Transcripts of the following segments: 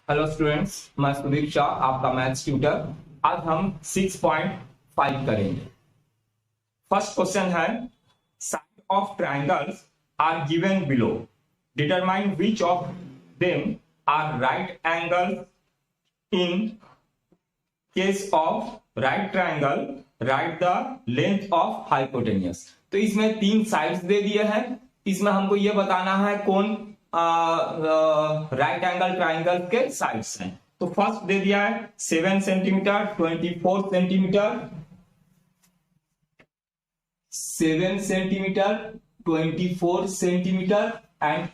Hello students, मैं सुदीप शाह, आपका maths tutor. आज हम 6.5 करेंगे। फर्स्ट क्वेश्चन है, side of triangles are given below, determine which of them are right angle in case of right triangle, write the length of hypotenuse. तो इसमें 3 sides दे दिए हैं। इसमें हमको यह बताना है कौन राइट एंगल ट्राइंगल के साइड्स हैं। तो फर्स्ट दे दिया है 7 centimetre, 24 centimetre, 7 centimetre, 24 centimetre and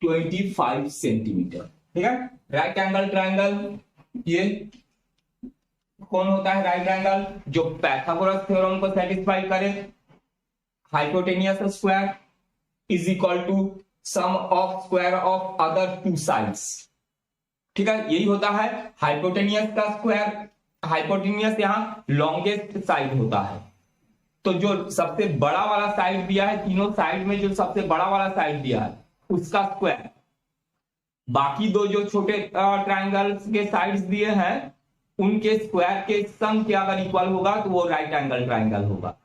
25 centimetre. ठीक है, राइट एंगल ट्राइंगल ये कौन होता है? राइट एंगल जो पाइथागोरस थ्योरम को सेटिस्फाई करे। Hypotenuse square is equal to sum of square of other 2 sides. ठीक है, यही होता है हाइपोटेन्यूस का स्क्वायर। हाइपोटेन्यूस यहां लॉन्गेस्ट साइड होता है, तो जो सबसे बड़ा वाला साइड दिया है, तीनों साइड में जो सबसे बड़ा वाला साइड दिया है उसका स्क्वायर, बाकी 2 जो छोटे ट्राइंगल्स के साइड्स दिए हैं उनके स्क्वायर के सम के अगर इक्वल होगा तो वो राइट एंगल ट्राइंगल होगा।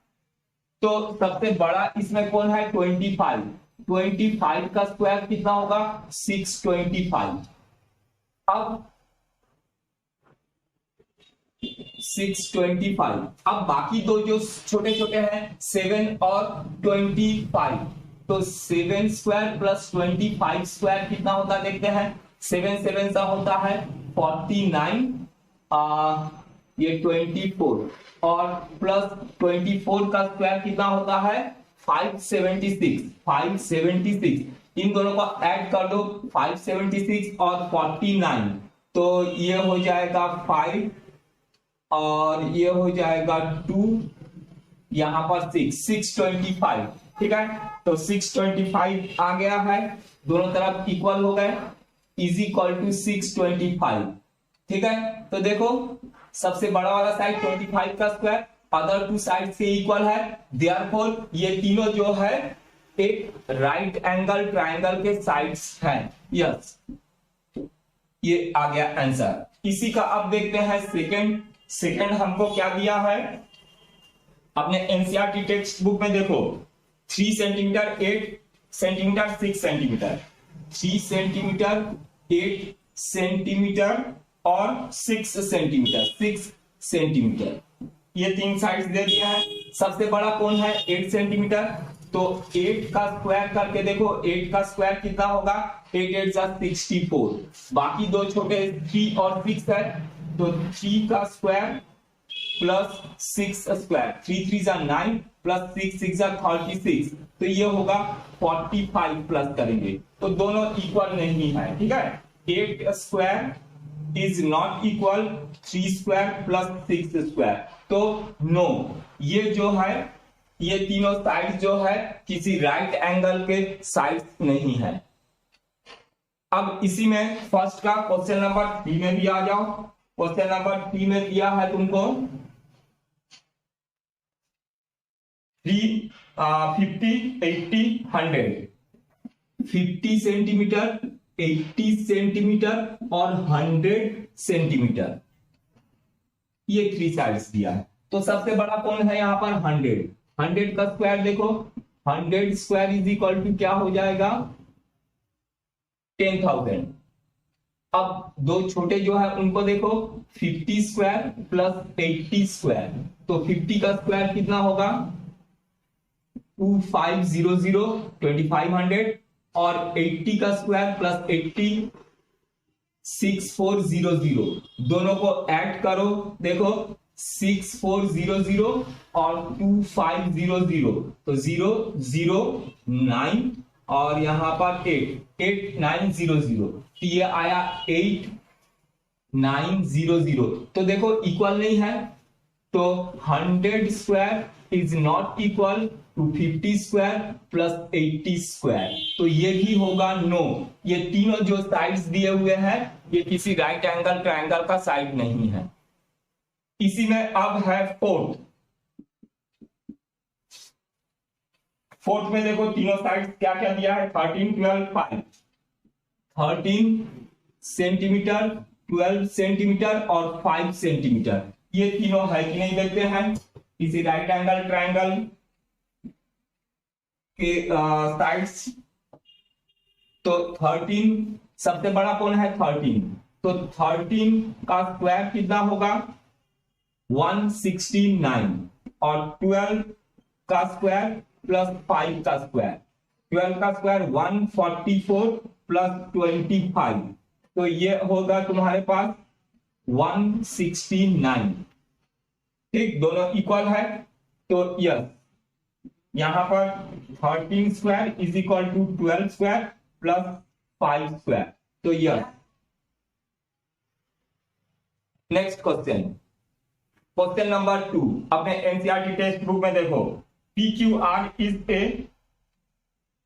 तो सबसे बड़ा इसमें कौन है? 25 का स्क्वायर कितना होगा? 625। अब 625, अब बाकी 2 जो छोटे छोटे हैं 7 और 25, तो 7 स्क्वायर प्लस 25 स्क्वायर कितना होता है देखते हैं। 7 7 का होता है 49, ये 24 और प्लस 24 का स्क्वायर कितना होता है? 576। इन दोनों को ऐड कर दो, 576 और 49, तो ये हो जाएगा 5 और ये हो जाएगा 2, यहां पर 625। ठीक है, तो 625 आ गया है, दोनों तरफ इक्वल हो गए, इज इक्वल टू 625। ठीक है, तो देखो सबसे बड़ा वाला साइड 25 का स्क्वायर अदर 2 साइड से इक्वल है, देयरफॉर ये तीनों जो है एक राइट एंगल ट्राइंगल के साइड्स हैं। यस, ये आ गया आंसर। इसी का अब देखते हैं सेकंड हमको क्या दिया है। अपने एनसीईआरटी टेक्स्ट बुक में देखो 3 centimetre, 8 centimetre, 6 centimetre, 3 centimetre, 8 centimetre और 6 सेंटीमीटर, ये 3 साइड्स दे दिया है। सबसे बड़ा कौन है? 8 सेंटीमीटर, तो 8 का स्क्वायर करके देखो, 8 का स्क्वायर कितना होगा? 8 8 जा 64। बाकी 2 छोटे 3 और 6 है, तो 3 का स्क्वायर प्लस 6 स्क्वायर, 3 3 जा 9 प्लस 6 6 जा 36, तो ये होगा 45 प्लस करेंगे, तो दोनों इक्वल नहीं है। ठीक है, 8 square is not equal 3 square plus 6 square, तो नो, ये जो है ये तीनों साइड जो है किसी राइट एंगल के साइड नहीं है। अब इसी में फर्स्ट का क्वेश्चन नंबर 3 में भी आ जाओ। क्वेश्चन नंबर 3 में दिया है तुमको 50 80 100, 50 सेंटीमीटर, 80 सेंटीमीटर और 100 सेंटीमीटर, ये 3 साइड्स दिया है। तो सबसे बड़ा कौन है यहाँ पर? 100 का स्क्वायर देखो, 100 स्क्वायर इज इक्वल टू क्या हो जाएगा? 10,000। अब 2 छोटे जो है उनको देखो, 50 स्क्वायर प्लस 80 स्क्वायर, तो 50 का स्क्वायर कितना होगा? 2500, 2500 और 80 का स्क्वायर प्लस 80 6400, दोनों को ऐड करो, देखो 6400 और 2500, तो 0 0 9 और यहां पर 8 8900, तो ये आया 8900। तो देखो इक्वल नहीं है, तो 100 square is not equal to 50 square plus 80 square, तो ये भी होगा नो। ये तीनों जो साइड्स दिए हुए हैं ये किसी राइट एंगल ट्राइंगल का साइड नहीं है। इसी में अब है फोर्थ में देखो तीनों साइड्स क्या क्या दिया है? 13 12 5, 13 सेंटीमीटर, 12 सेंटीमीटर और 5 सेंटीमीटर, ये तीनों है कि नहीं देखते हैं किसी राइट एंगल ट्रायंगल के साइड्स। तो 13 सबसे बड़ा कौन है 13, तो 13 का स्क्वायर कितना होगा 169 और 12 का स्क्वायर प्लस 5 का स्क्वायर, 12 का स्क्वायर 144 प्लस 25, तो ये होगा तुम्हारे पास 169। ठीक, दोनों इक्वल है, तो यस यहां पर 13 square is equal to 12 square plus 5 square, तो yes. Next question, question number 2 अपने एनसीईआरटी टेक्स्ट बुक में देखो, PQR is a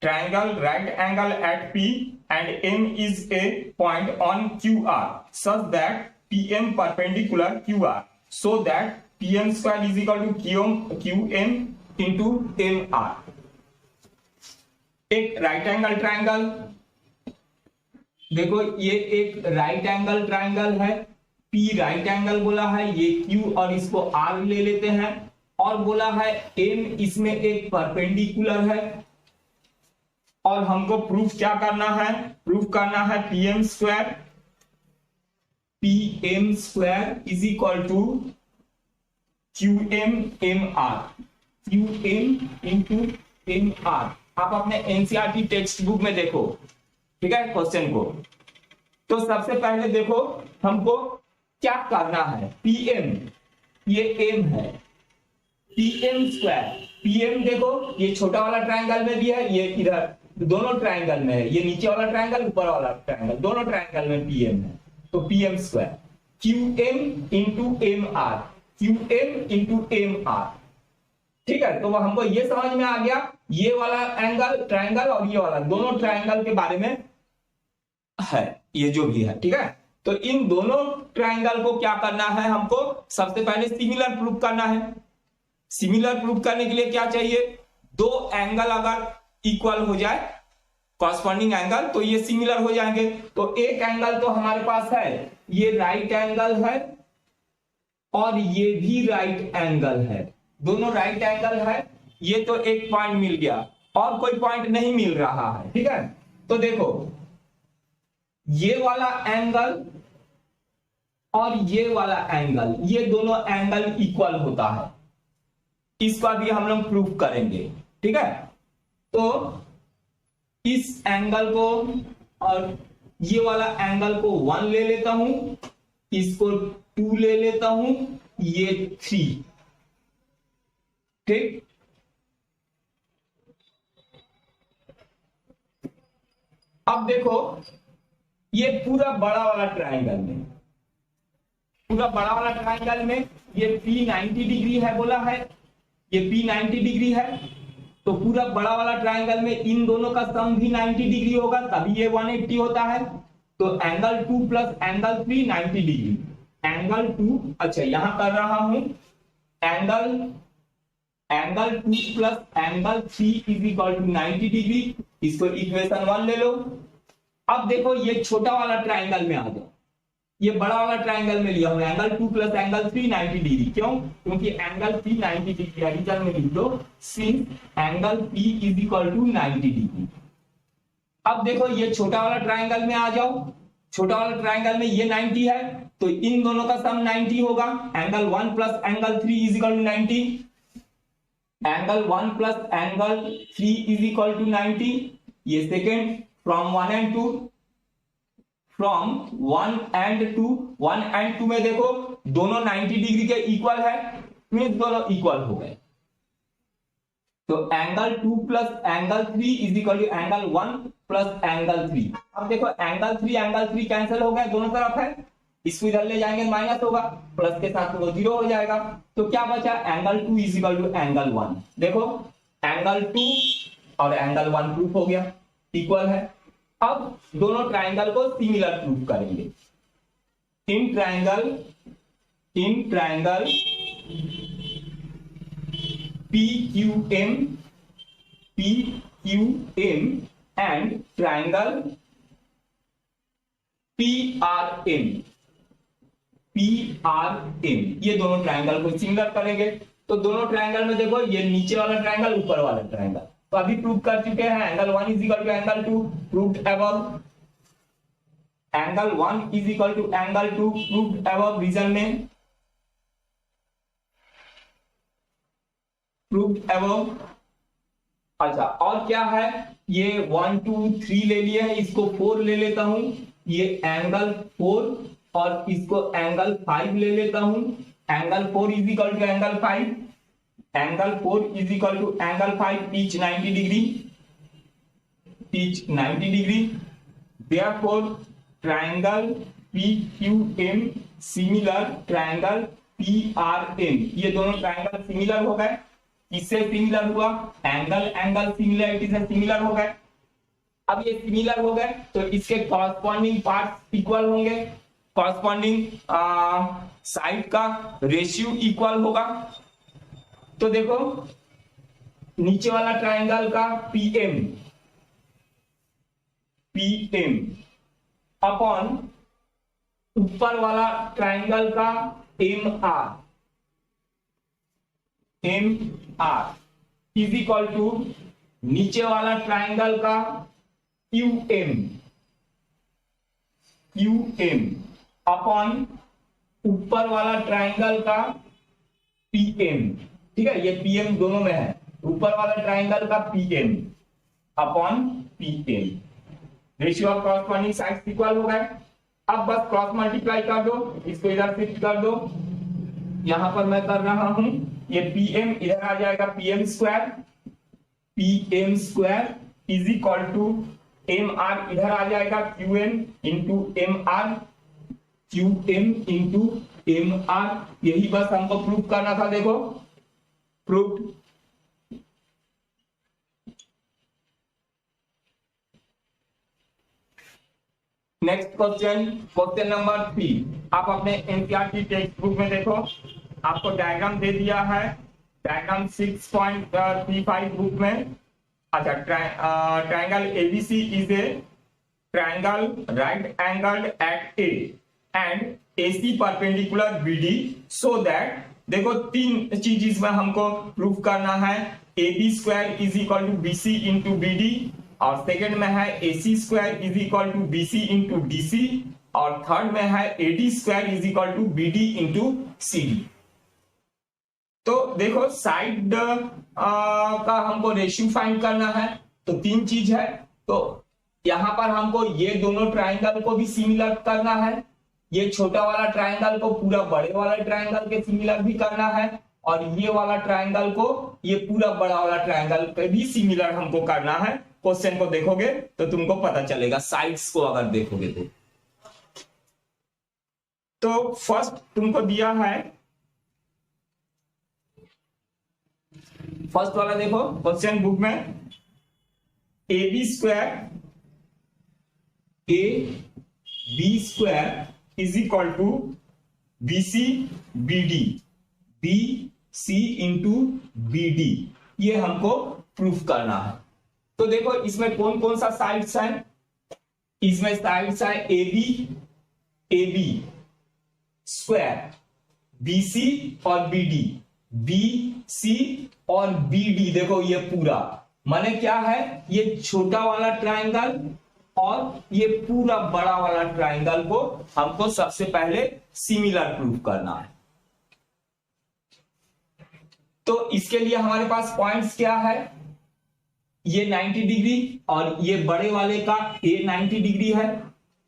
triangle right angle at P and M is a point on QR such that PM perpendicular QR so that PM square is equal to QM into MR। एक right angle triangle, देखो ये एक right angle triangle है, P right angle बोला है, ये Q और इसको R ले लेते हैं, और बोला है M इसमें एक परपेंडिकुलर है, और हमको प्रूफ क्या करना है, प्रूफ करना है PM square is equal to QM MR, QM into MR। आप अपने एनसीईआरटी टेक्स्ट बुक में देखो, ठीक है क्वेश्चन को। तो सबसे पहले देखो हमको क्या करना है, PM ये M है, PM स्क्वायर, PM देखो ये छोटा वाला ट्रायंगल में भी है, ये इधर दोनों ट्रायंगल में है, ये नीचे वाला ट्रायंगल ऊपर वाला ट्रायंगल, दोनों ट्रायंगल में PM है, तो PM square QM into MR, QM into MR। ठीक है, तो हमको ये समझ में आ गया ये वाला एंगल ट्रायंगल और ये वाला दोनों ट्रायंगल के बारे में है, ये जो भी है, ठीक है। तो इन दोनों ट्रायंगल को क्या करना है, हमको सबसे पहले सिमिलर प्रूफ करना है। सिमिलर प्रूफ करने के लिए क्या चाहिए, दो एंगल अगर इक्वल हो जाए कॉरस्पॉन्डिंग एंगल तो ये सिमिलर हो जाएंगे। तो एक एंगल तो हमारे पास है, ये राइट एंगल है और ये भी राइट एंगल है, दोनों राइट एंगल है, ये तो एक पॉइंट मिल गया और कोई पॉइंट नहीं मिल रहा है, ठीक है। तो देखो ये वाला एंगल और ये वाला एंगल, ये दोनों एंगल इक्वल होता है, इसका भी हम लोग प्रूफ करेंगे, ठीक है। तो इस एंगल को और ये वाला एंगल को 1 ले लेता हूं, इसको 2 ले लेता हूं, ये 3, ठीक। अब देखो ये पूरा बड़ा वाला ट्रायंगल में, पूरा बड़ा वाला ट्रायंगल में ये P 90 डिग्री है बोला है, ये P 90 डिग्री है, तो पूरा बड़ा वाला ट्रायंगल में इन दोनों का सम भी 90 डिग्री होगा, तभी ये 180 होता है। तो angle 2 plus angle 3 90 degree, angle 2, अच्छा यहां कर रहा हूं angle 2 plus angle 3 is equal to 90 degree, इसको इक्वेशन 1 ले लो। अब देखो ये छोटा वाला ट्रायंगल में आ जाओ, ये बड़ा वाला ट्रायंगल में लिया हूं, एंगल 2 प्लस एंगल 3 90 डिग्री, क्यों, क्योंकि एंगल 3 90 डिग्री है, रीजन में लिख दो since angle P is equal to 90 degree. अब देखो ये छोटा वाला ट्रायंगल में आ जाओ, छोटा वाला ट्रायंगल में ये 90 है, तो इन दोनों का सम 90 होगा, angle 1 plus angle 3 is equal to 90, angle 1 plus angle 3 is equal to 90, ये second from 1 and 2, from 1 and 2, 1 and 2 में देखो दोनों 90 डिग्री के इक्वल है, मींस दोनों इक्वल हो गए। तो angle 2 plus angle 3 is equal to angle 1 plus angle 3। अब देखो एंगल 3 कैंसिल हो गए दोनों तरफ है, इसको इधर ले जाएंगे माइनस होगा, प्लस के साथ वो 0 हो जाएगा, तो क्या बचा angle 2 is equal to angle 1। देखो एंगल 2 और एंगल 1 प्रूफ हो गया, इक्वल है। अब दोनों ट्रायंगल को सिमिलर प्रूफ करेंगे। In triangle PQM and triangle PRM, PRM, ये दोनों ट्रायंगल को सिमिलर करेंगे। तो दोनों ट्रायंगल में देखो, ये नीचे वाला ट्रायंगल, ऊपर वाला ट्रायंगल, तो अभी प्रूव कर चुके हैं। Angle 1 is equal to angle 2, proved above. Angle 1 is equal to angle 2, proved above reason में, प्रूव्ड अबव। अच्छा, और क्या है, ये 1 2 3 ले लिए हैं, इसको 4 ले लेता हूं, ये एंगल 4, और इसको एंगल 5 ले लेता हूं। Angle 4 is equal to angle 5, angle 4 is equal to angle 5, each 90 degree, each 90 degree. Therefore triangle PQM similar triangle PRM, ये दोनों ट्रायंगल सिमिलर हो गए। इससे सिमिलर हुआ, एंगल एंगल सिमिलरिटी से सिमिलर हो गए। अब ये सिमिलर हो गए तो इसके कॉरस्पॉन्डिंग पार्ट्स इक्वल होंगे, कॉरस्पॉन्डिंग साइड का रेशियो इक्वल होगा। तो देखो, नीचे वाला ट्रायंगल का PM अपॉन ऊपर वाला ट्रायंगल का MR इज इक्वल टू नीचे वाला ट्रायंगल का QM अपॉन ऊपर वाला ट्रायंगल का PM। ठीक है, ये PM दोनों में है, ऊपर वाला ट्रायंगल का PM upon PM। Ratio of corresponding sides equal हो गए। अब बस क्रॉस मल्टीप्लाई कर दो, इसको इधर शिफ्ट कर दो, यहां पर मैं कर रहा हूं, ये PM इधर आ जाएगा PM square is equal to MR इधर आ जाएगा QM इंटू MR। यही बस हमको प्रूव करना था। देखो, proved. Next question, question number 3। आप अपने एनसीईआरटी टेक्स्ट बुक में देखो, आपको डायग्राम दे दिया है, डायग्राम 6.35 बुक में। अच्छा, triangle ABC is a triangle right angled at A and AC perpendicular BD, so that, देखो तीन चीज इसमें हमको प्रूव करना है। AB square is equal to BC into BD, और सेकेंड में है AC square is equal to BC into DC, और थर्ड में है AD square is equal to BD into CD। तो देखो, साइड का हमको रेशियो फाइंड करना है, तो तीन चीज है। तो यहां पर हमको ये दोनों ट्रायंगल को भी सिमिलर करना है, ये छोटा वाला ट्रायंगल को पूरा बड़े वाले ट्रायंगल के सिमिलर भी करना है, और ये वाला ट्रायंगल को ये पूरा बड़ा वाला ट्रायंगल पे भी सिमिलर हमको करना है। क्वेश्चन को देखोगे तो तुमको पता चलेगा, साइड्स को अगर देखोगे तो फर्स्ट तुमको दिया है, फर्स्ट वाला देखो क्वेश्चन बुक में, AB square is equal to BC into BD, ये हमको प्रूफ करना है। तो देखो, इसमें कौन कौन सा साइड्स है, इसमें साइड्स है AB स्क्वायर, BC और BD, BC और BD। देखो, ये पूरा माने क्या है, ये छोटा वाला ट्रायंगल और ये पूरा बड़ा वाला ट्रायंगल को हमको सबसे पहले सिमिलर प्रूफ करना है। तो इसके लिए हमारे पास पॉइंट्स क्या है, ये 90 डिग्री और ये बड़े वाले का A 90 डिग्री है,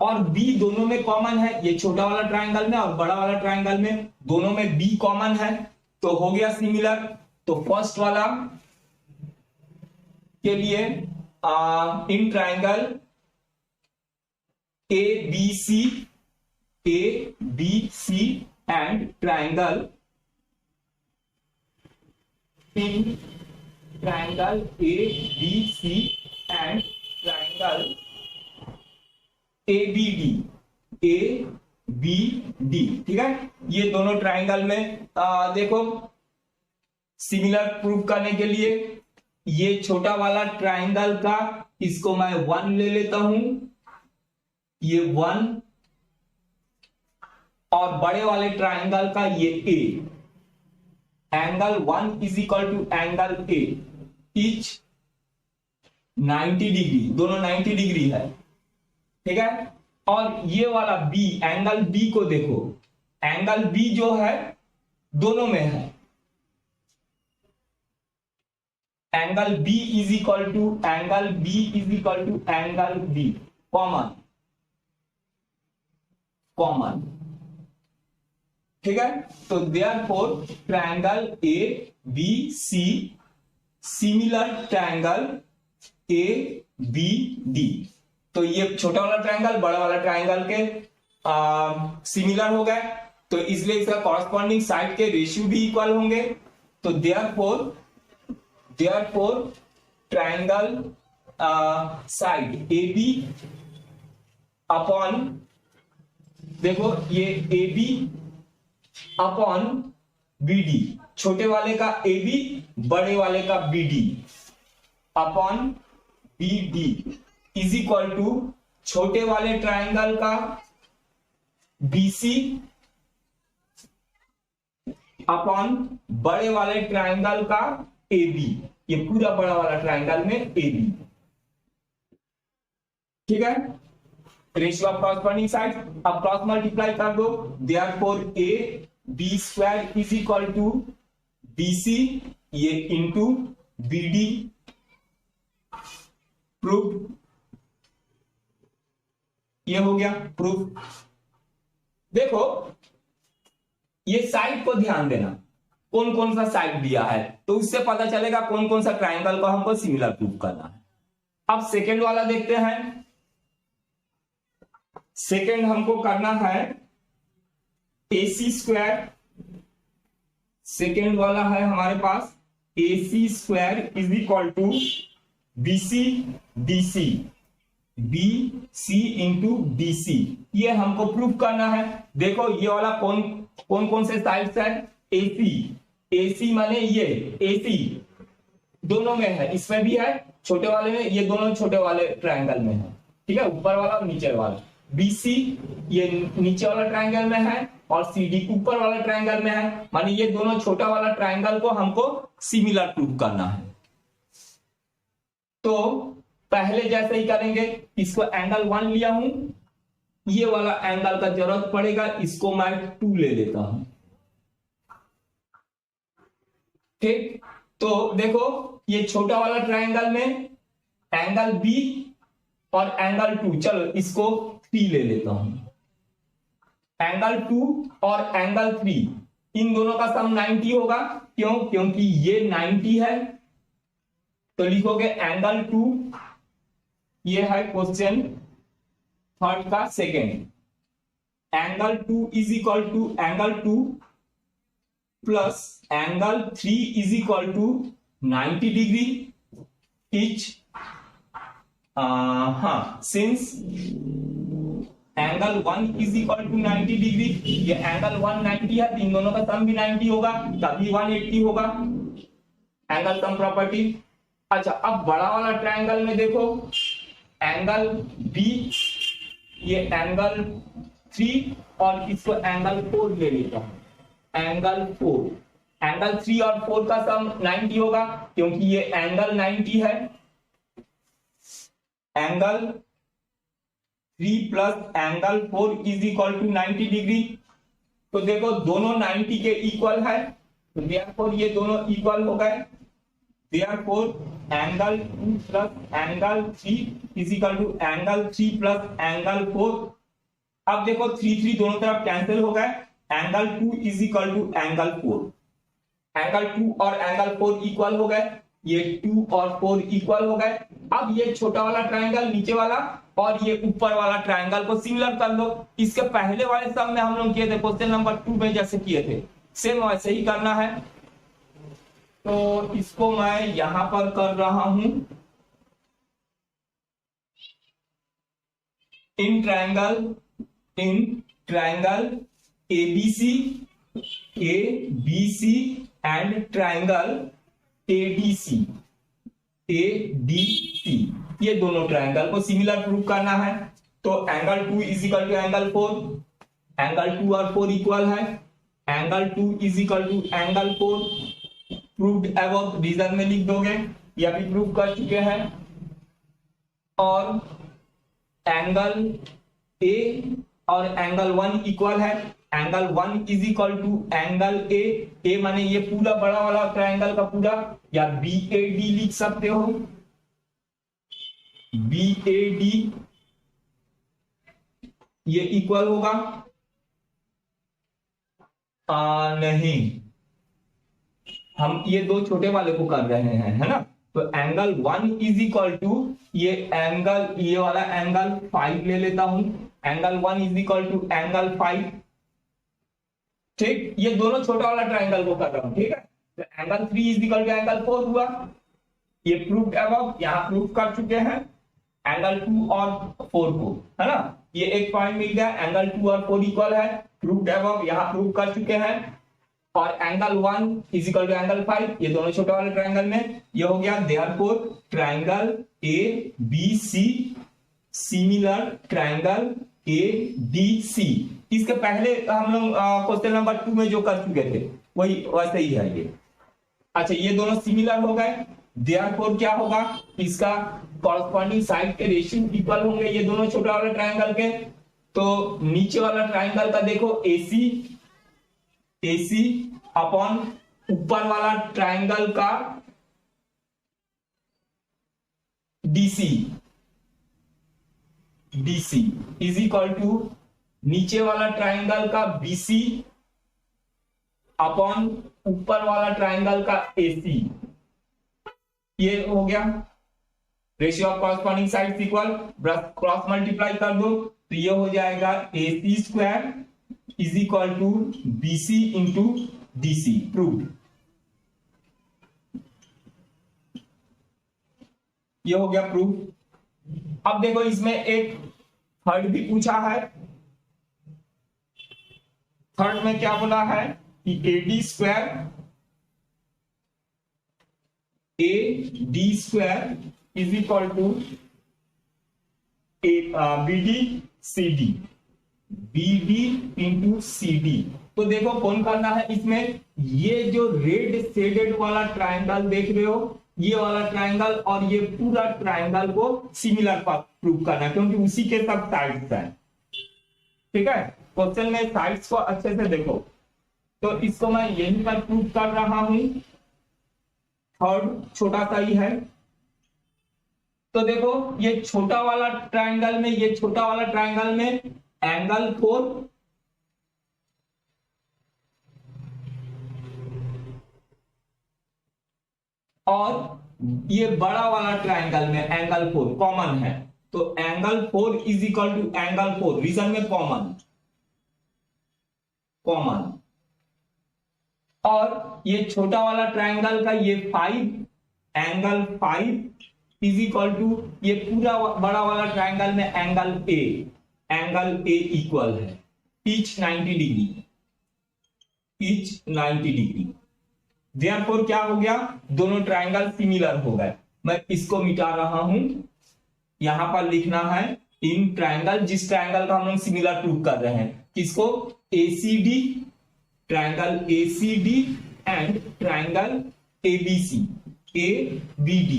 और B दोनों में कॉमन है, ये छोटा वाला ट्रायंगल में और बड़ा वाला ट्रायंगल में दोनों में B कॉमन है, तो हो गया सिमिलर। तो फर्स्ट वाला के लिए in triangle ABC and triangle in triangle ABC and triangle ABD, ठीक है। ये दोनों ट्रायंगल में देखो, सिमिलर प्रूफ करने के लिए ये छोटा वाला ट्रायंगल का, इसको मैं 1 ले लेता हूं, ये 1 और बड़े वाले ट्राइंगल का ये a, angle 1 is equal to angle A, each 90 degree, दोनों 90 डिग्री है, ठीक है। और ये वाला बी, एंगल बी को देखो, एंगल बी जो है दोनों में है, angle B is equal to angle B is equal to angle B, common common, ठीक है। तो therefore triangle A B C similar triangle A B D. तो ये छोटा वाला ट्रायंगल बड़ा वाला ट्रायंगल के सिमिलर हो गए, तो इसलिए इसका कॉरस्पॉन्डिंग साइड के रेशियो भी इक्वल होंगे। तो therefore triangle side A B upon, देखो ये A B upon B D, छोटे वाले का ए बी, बड़े वाले का B D upon B D is equal to छोटे वाले ट्रायंगल का बी सी अपॉन बड़े वाले ट्रायंगल का ए बी, ये पूरा बड़ा वाला ट्रायंगल में ए बी, ठीक है। रेशियो ऑफ कॉरस्पॉन्डिंग साइड, अब क्रॉस मल्टीप्लाई कर दो, therefore A B square is equal to B C, ये इंटू बी डी, प्रूफ, ये हो गया प्रूफ। देखो ये साइड को ध्यान देना, कौन कौन सा साइड दिया है, तो उससे पता चलेगा कौन कौन सा ट्रायंगल को हमको सिमिलर प्रूफ करना है। अब सेकेंड वाला देखते हैं। सेकेंड हमको करना है AC स्क्वायर, सेकेंड वाला है हमारे पास AC square is equal to BC DC, BC into DC, ये हमको प्रूफ करना है। देखो ये वाला कौन से साइड्स है, AC माने ये AC दोनों में है, इसमें भी है, छोटे वाले में, ये दोनों छोटे वाले ट्रायंगल में है, ठीक है, ऊपर वाला और नीचे वाला। BC ये नीचे वाला ट्रायंगल में है और CD ऊपर वाला ट्रायंगल में है, माने ये दोनों छोटा वाला ट्रायंगल को हमको सिमिलर प्रूफ करना है। तो पहले जैसे ही करेंगे, इसको एंगल 1 लिया हूं, ये वाला एंगल का जरूरत पड़ेगा, इसको मैं 2 ले लेता हूं, ठीक। तो देखो ये छोटा वाला ट्रायंगल में एंगल B और एंगल 2, चलो इसको 3 ले लेता हूं, एंगल 2 और एंगल 3 इन दोनों का सम 90 होगा, क्यों, क्योंकि ये 90 है, तो लिखोगे एंगल 2, ये है क्वेश्चन थर्ड का second, angle 2 is equal to angle 2 plus angle 3 is equal to 90 degree each, since angle 1 is equal to 90 degree, ये एंगल 1 90 है, इन दोनों का सम भी 90 होगा, तभी 180 होगा, एंगल सम प्रॉपर्टी। अच्छा, अब बड़ा वाला ट्रायंगल में देखो, एंगल B, ये एंगल 3 और इसको एंगल 4 ले लेता हूं, एंगल 4, एंगल 3 और 4 का सम 90 होगा, क्योंकि ये एंगल 90 है, angle 3 plus angle 4 is equal to 90 degree. तो देखो दोनों 90 के इक्वल है, तो देयरफॉर ये दोनों इक्वल हो गए, therefore angle 2 plus angle 3 is equal to angle 3 plus angle 4। अब देखो 3 दोनों तरफ कैंसिल हो गए, angle 2 is equal to angle 4, angle 2 और एंगल 4 इक्वल हो गए, ये 2 और 4 इक्वल हो गए। अब ये छोटा वाला ट्रायंगल नीचे वाला और ये ऊपर वाला ट्रायंगल को सिमिलर कर लो। इसके पहले वाले सम में हम लोग किए थे, क्वेश्चन नंबर 2 में जैसे किए थे, सेम वैसे ही करना है। तो इसको मैं यहां पर कर रहा हूं, in triangle ABC and triangle ADC, ये दोनों ट्रायंगल को सिमिलर प्रूव करना है। तो angle 2 is equal to angle 4, angle 2 और 4 इक्वल है, angle 2 is equal to angle 4, proved above, reason में लिख दोगे, यह भी प्रूव कर चुके हैं। और एंगल ए और एंगल 1 इक्वल है, angle 1 is equal to angle A माने ये पूरा बड़ा वाला ट्रायंगल का पूरा, या BAD लिख सकते हो, BAD ये इक्वल होगा नहीं, हम ये दो छोटे वाले को कर रहे हैं, है ना। तो एंगल 1 इज इक्वल टू ये एंगल, ये वाला एंगल 5 ले लेता हूं, angle 1 is equal to angle 5, ठीक। ये दोनों छोटा वाला ट्रायंगल को कर रहा हूं, ठीक है। तो angle 3 is equal to angle 4 हुआ, ये प्रूव्ड अबव, यहां प्रूव कर चुके हैं एंगल 2 और 4 को, है ना। ये एक पॉइंट मिल गया, एंगल 2 और 4 इक्वल है, प्रूव्ड अबव, यहां प्रूव कर चुके हैं। और angle 1 is equal to angle 5, ये दोनों छोटे वाले ट्रायंगल में ये हो गया। Therefore triangle ABC similar triangle ADC। इसके पहले हम लोग क्वेश्चन नंबर 2 में जो कर चुके थे वही वैसे ही है ये। अच्छा, ये दोनों सिमिलर हो गए, देयरफॉर क्या होगा, इसका कॉरस्पॉन्डिंग साइड के रेशियो इक्वल होंगे, ये दोनों छोटे वाले ट्रायंगल के। तो नीचे वाला ट्रायंगल का देखो AC अपॉन ऊपर वाला ट्रायंगल का DC इज इक्वल टू नीचे वाला ट्रायंगल का BC अपॉन ऊपर वाला ट्रायंगल का AC। ये हो गया ratio of corresponding sides equal, cross multiply कर दो तो ये हो जाएगा AC square is equal to BC into DC, proved. ये हो गया प्रूव। अब देखो इसमें एक थर्ड भी पूछा है, थर्ड में क्या बोला है कि AD square is equal to BD into CD। तो देखो कौन करना है इसमें, ये जो रेड शेडेड वाला ट्रायंगल देख रहे हो, ये वाला ट्रायंगल और ये पूरा ट्रायंगल को सिमिलर प्रूव करना है, क्योंकि उसी के सब साइड्स हैं, ठीक है। क्वेश्चन में साइड्स को अच्छे से देखो, तो इसको मैं यहीं पर प्रूव कर रहा हूं, थर्ड छोटा सा ही है। तो देखो ये छोटा वाला ट्रायंगल में, ये छोटा वाला ट्रायंगल में एंगल 4 और ये बड़ा वाला ट्रायंगल में एंगल 4 कॉमन है, तो angle 4 is equal to angle 4, reason में कॉमन, और ये छोटा वाला ट्रायंगल का ये 5, एंगल 5 इज इक्वल टू ये पूरा बड़ा वाला ट्रायंगल में एंगल ए इक्वल है पिच 90 डिग्री। देयरफॉर क्या हो गया, दोनों ट्रायंगल सिमिलर हो गए। मैं इसको मिटा रहा हूं, यहां पर लिखना है इन ट्रायंगल, जिस ट्रायंगल का हम लोग सिमिलर प्रूव कर रहे हैं, किसको, ACD, triangle ACD and triangle ABC, ABD,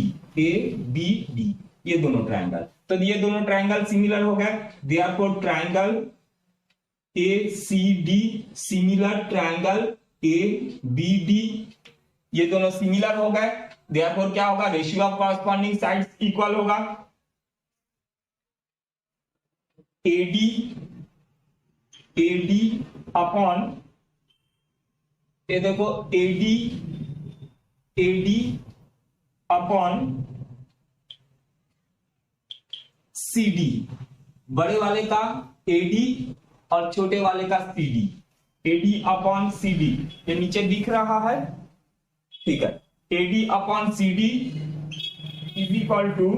ये दोनों ट्रायंगल। तो ये दोनों ट्रायंगल सिमिलर हो गए, therefore triangle ACD similar triangle ABD, ये दोनों सिमिलर हो गए, देयरफॉर क्या होगा, ratio of corresponding sides equal होगा, AD अपॉन, ये देखो AD अपॉन CD, बड़े वाले का AD और छोटे वाले का CD, AD अपॉन CD, ये नीचे दिख रहा है, ठीक है। AD upon CD is equal to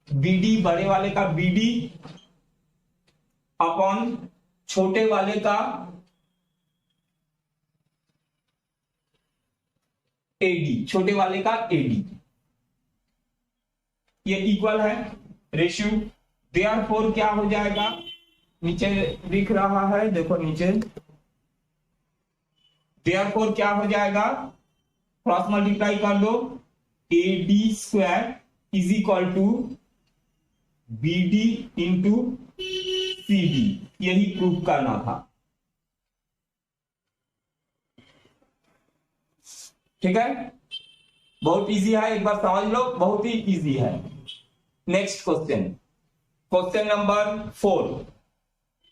BD बड़े वाले का BD अपॉन छोटे वाले का AD, छोटे वाले का AD, ये इक्वल है रेशियो। देयरफॉर क्या हो जाएगा, नीचे दिख रहा है, देखो नीचे, देयरफॉर क्या हो जाएगा, क्रॉस मल्टीप्लाई कर दो, A D square is equal to B D into C D, यही प्रूव करना था। ठीक है, बहुत इजी है, एक बार समझ लो, बहुत ही इजी है। Next question, question number 4,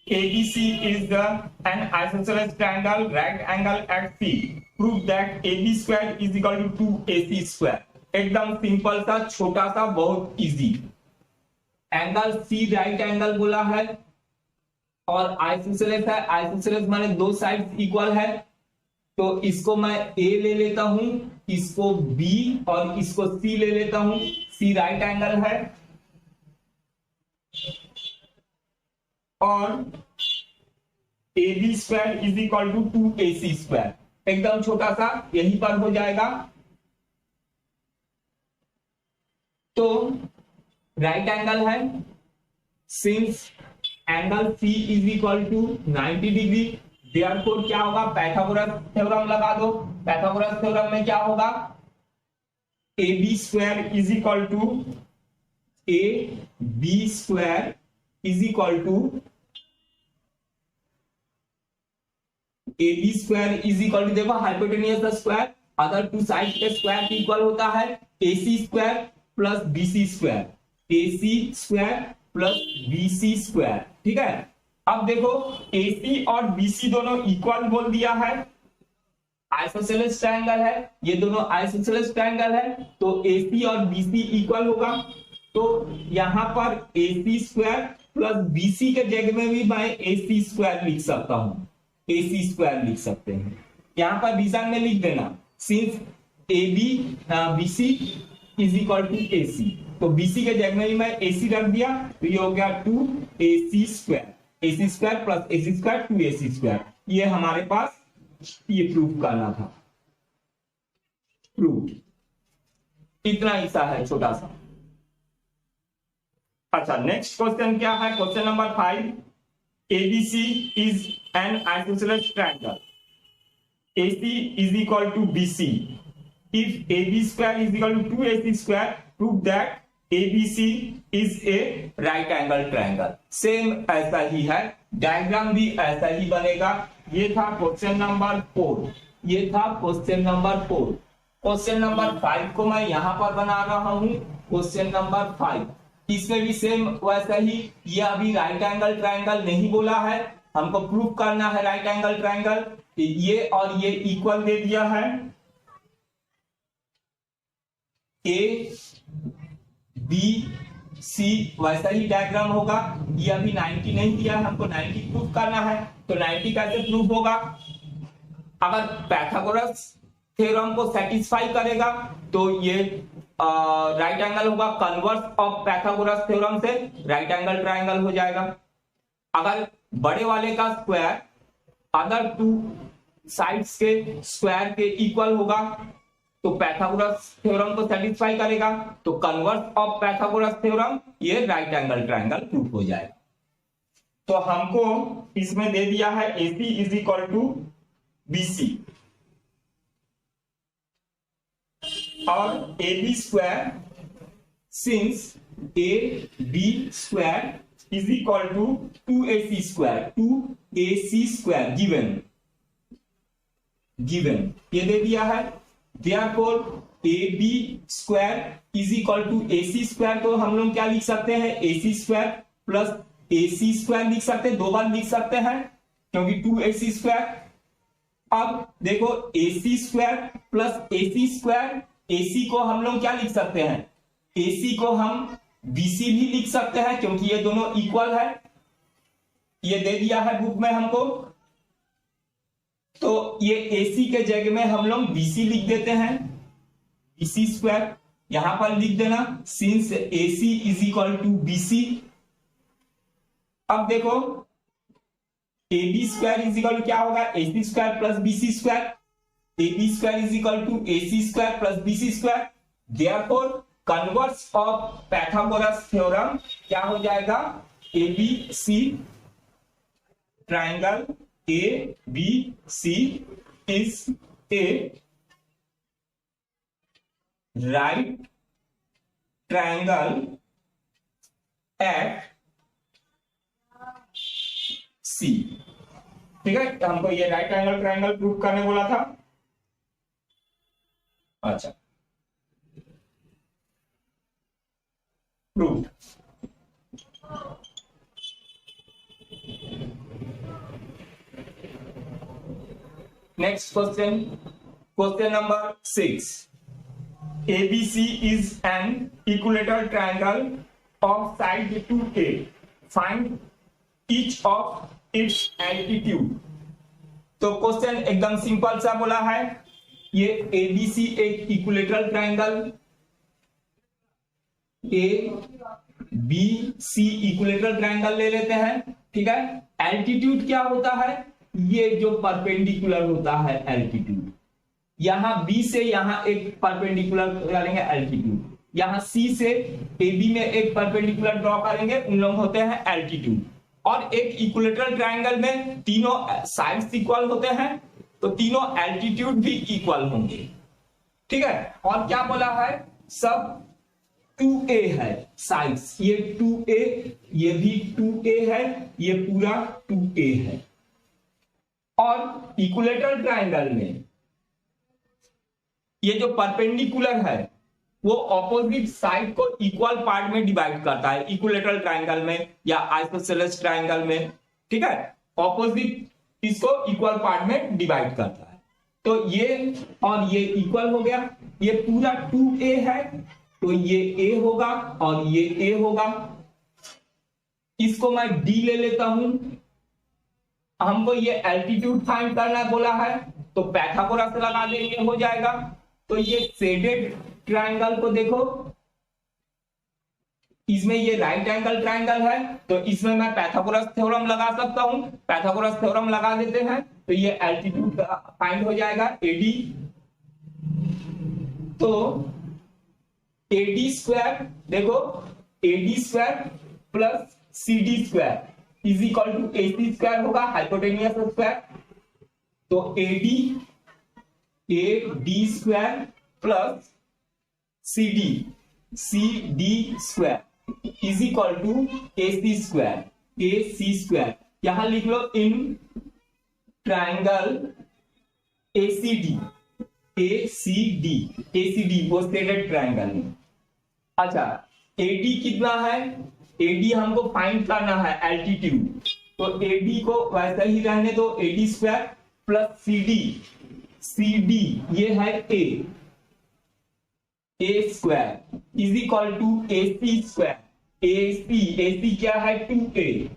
ABC is an isosceles triangle, right angle at C. Prove that AB square is equal to 2AC square. एकदम सिंपल सा, छोटा सा, बहुत easy. Angle C right angle बोला है और आइसोसेलेस है, आइसोसेलेस माने दो साइड इक्वल है, तो इसको मैं A ले लेता हूं, इसको B और इसको C ले लेता हूं। C राइट एंगल है और AB square is equal to 2AC square, एकदम छोटा सा, यहीं पर हो जाएगा। तो राइट एंगल है, since angle C is equal to 90 degree, therefore क्या होगा, पाइथागोरस थ्योरम लगा दो। पाइथागोरस थ्योरम में क्या होगा, AB square is equal to AB square is equal to AB square is equal to, देखो hypotenuse square other two side के square के इक्वल होता है, AC square plus BC square, AC square plus BC square. ठीक है, अब देखो AC और BC दोनों इक्वल बोल दिया है, आइसोसेलेस ट्रायंगल है, ये दोनों आइसोसेलेस ट्रायंगल है, तो AC और BC इक्वल होगा। तो यहां पर AC स्क्वायर प्लस BC के जगह में भी मैं AC स्क्वायर लिख सकता हूं, AC स्क्वायर लिख सकते हैं। यहां पर रीजन में लिख देना, since AB BC is equal to AC, तो BC के जगह में भी मैं AC रख दिया, तो ये हो गया 2AC square, AC square plus AC square 2AC square. ये हमारे पास ये प्रूफ करना था, प्रूफ, इतना ही सा है, छोटा सा। अच्छा, नेक्स्ट क्वेश्चन क्या है, question number 5, ABC is an isosceles triangle, AC is equal to BC, if AB square is equal to 2AC square, prove that ABC is a right angle triangle। Same ऐसा ही है, diagram भी ऐसा ही बनेगा। ये था question number 4, ये था question number 4। Question number 5 को मैं यहां पर बना रहा हूं, क्वेश्चन नंबर 5, इसमें भी सेम वैसा ही, ये अभी राइट एंगल ट्रायंगल नहीं बोला है, हमको प्रूफ करना है राइट एंगल ट्रायंगल, ये और ये इक्वल दे दिया है, ए बी सी वैसा ही डायग्राम होगा। ये अभी 90 नहीं दिया है, हमको 90 प्रूफ करना है, तो 90 कैसे प्रूफ होगा, अगर पाइथागोरस थ्योरम को सेटिस्फाई करेगा तो ये राइट एंगल होगा, कन्वर्स ऑफ पाइथागोरस थ्योरम से राइट एंगल ट्रायंगल हो जाएगा। अगर बड़े वाले का स्क्वायर अदर टू साइड्स के स्क्वायर के इक्वल होगा तो पाइथागोरस थ्योरम को सेटिस्फाई करेगा, तो कन्वर्स ऑफ पाइथागोरस थ्योरम, ये राइट एंगल ट्रायंगल प्रूफ हो जाएगा। तो हमको इसमें दे दिया है AC is equal to BC और AB square, since AB square is equal to 2AC square, 2AC square given ये दे दिया है। Therefore AB square is equal to AC square, तो हम लोग क्या लिख सकते हैं, AC square plus AC square लिख सकते हैं, दो बार लिख सकते हैं क्योंकि 2AC स्क्वायर। अब देखो AC square plus AC square, AC को हम लोग क्या लिख सकते हैं, AC को हम BC भी लिख सकते हैं क्योंकि ये दोनों इक्वल है, ये दे दिया है बुक में हमको, तो ये AC के जगह में हम लोग BC लिख देते हैं, BC स्क्वायर यहां पर लिख देना, since AC is equal to BC। अब देखो AB square is equal to क्या होगा, AC square plus BC square, AB square is equal to AC square plus BC square. Therefore converse of Pythagoras theorem क्या हो जाएगा, ABC triangle ABC is a right triangle at C। ठीक है, तो हमको ये राइट एंगल ट्राइंगल प्रूव करने बोला था। अच्छा, prove. Next question, question number 6। ABC is an equilateral triangle of side 2A. Find each of its altitude। तो क्वेश्चन एकदम सिंपल सा बोला है, ये ABC एक equilateral triangle, ABC equilateral triangle ले लेते हैं। ठीक है, एल्टीट्यूड क्या होता है, ये जो परपेंडिकुलर होता है एल्टीट्यूड, यहां B से यहां एक परपेंडिकुलर करेंगे एल्टीट्यूड, यहां C से AB में एक परपेंडिकुलर ड्रॉ करेंगे, उन लोग होते हैं एल्टीट्यूड। और एक इक्विलेटरल ट्राइंगल में तीनों साइड्स इक्वल होते हैं, तो तीनों एल्टीट्यूड भी इक्वल होंगे। ठीक है, और क्या बोला है, सब 2A है साइड्स, ये 2A, ये भी 2A है, ये पूरा 2A है। और इक्विलेटरल ट्राइंगल में ये जो परपेंडिकुलर है वो ऑपोजिट साइड को इक्वल पार्ट में डिवाइड करता है, इक्विलेटरल ट्राइंगल में या आइसोसेलेस ट्राइंगल में। ठीक है, ऑपोजिट इसको इक्वल पार्ट में डिवाइड करता है। तो ये और ये इक्वल हो गया, ये पूरा 2A है, तो ये A होगा और ये A होगा। इसको मैं D ले लेता हूं। हमको ये एल्टीट्यूड फाइंड करना बोला है, तो पैथागोरस लगा देंगे, हो जाएगा। तो ये शेडेड ट्राइंगल को देखो, इसमें ये राइट एंगल ट्राइंगल है, तो इसमें मैं पैथागोरस थ्योरम लगा सकता हूं। पैथागोरस थ्योरम लगा देते हैं, तो ये एल्टीट्यूड फाइंड हो जाएगा AD। तो AD स्क्वायर देखो, AD square plus CD square is equal to AC square होगा, हाइपोटेनियस स्क्वायर। तो AD square plus CD square is equal to AC square. यहां लिख लो इन ट्राइंगल ACD वो शेडेड ट्राइंगल में। अच्छा, AD कितना है, AD हमको फाइंड करना है एल्टीट्यूड, तो AD को वैसा ही रहने दो, AD स्क्वायर प्लस CD ये है A square is equal to AC square. AC क्या है 2A,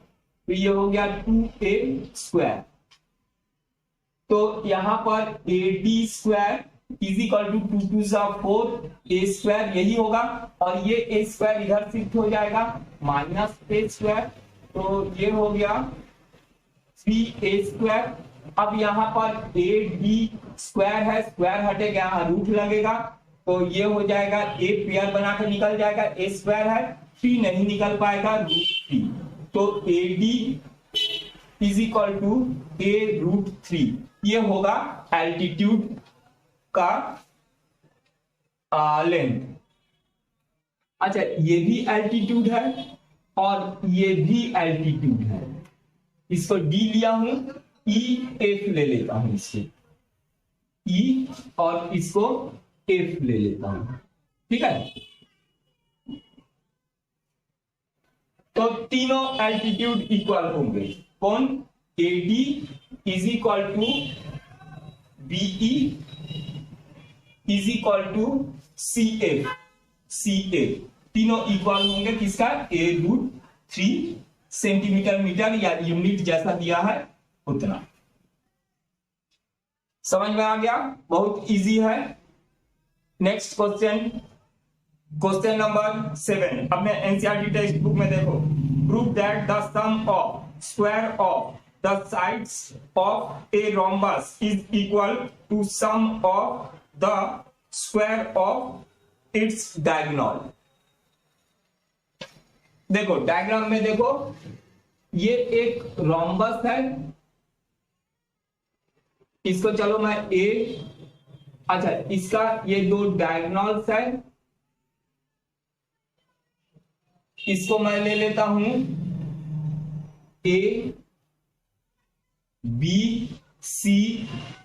तो ये हो गया 2A स्क्वायर। तो यहां पर AD square is equal to 2 2 4 A square यही होगा, और ये A स्क्वायर इधर शिफ्ट हो जाएगा माइनस A स्क्वायर, तो ये हो गया 3A स्क्वायर। अब यहाँ पर AD स्क्वायर है, स्क्वायर हटेगा, यहाँ रूट लगेगा, तो ये हो जाएगा A पेयर बना के निकल जाएगा, A स्क्वायर है, 3 नहीं निकल पाएगा, √3। तो AD is equal to A√3, ये होगा एल्टीट्यूड का लेंथ। अच्छा, ये भी एल्टीट्यूड है और ये भी एल्टीट्यूड है, इसको D लिया हूं, EF ले लेता हूं, इससे E और इसको F ले लेता हूं। ठीक है, तो तीनों एल्टीट्यूड इक्वल होंगे। कौन, AD is equal to BE is equal to CF तीनों इक्वल होंगे किसका, A√3 सेंटीमीटर मीटर या यूनिट जैसा दिया है उतना। समझ में आ गया, बहुत इजी है। नेक्स्ट क्वेश्चन, क्वेश्चन नंबर 7 अपने एनसीईआरटी टेक्स्ट बुक में देखो। Prove that the sum of square of the sides of a rhombus is equal to sum of the square of its diagonal. देखो डायग्राम में देखो, ये एक rhombus है, इसको चलो मैं ए, अच्छा इसका ये दो डायगोनल्स है, इसको मैं ले लेता हूं A B C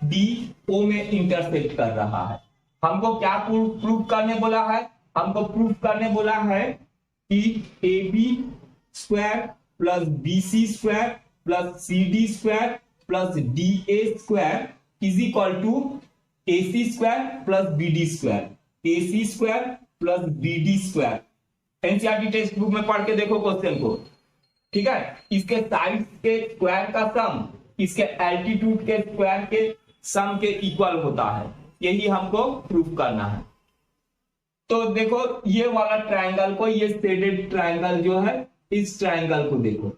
D O में इंटरसेक्ट कर रहा है। हमको क्या प्रूफ करने बोला है? हमको प्रूफ करने बोला है कि A B square plus B C square plus C D square plus D A square is equal to A C square plus B D square, A C square plus B D square. NCERT text book में पढ़ के देखो question को, ठीक है। इसके side के square का सम इसके एल्टीट्यूड के स्क्वायर के सम के इक्वल होता है, यही हमको प्रूफ करना है। तो देखो ये वाला ट्रायंगल को, ये शेडेड ट्रायंगल जो है, इस ट्रायंगल को देखो,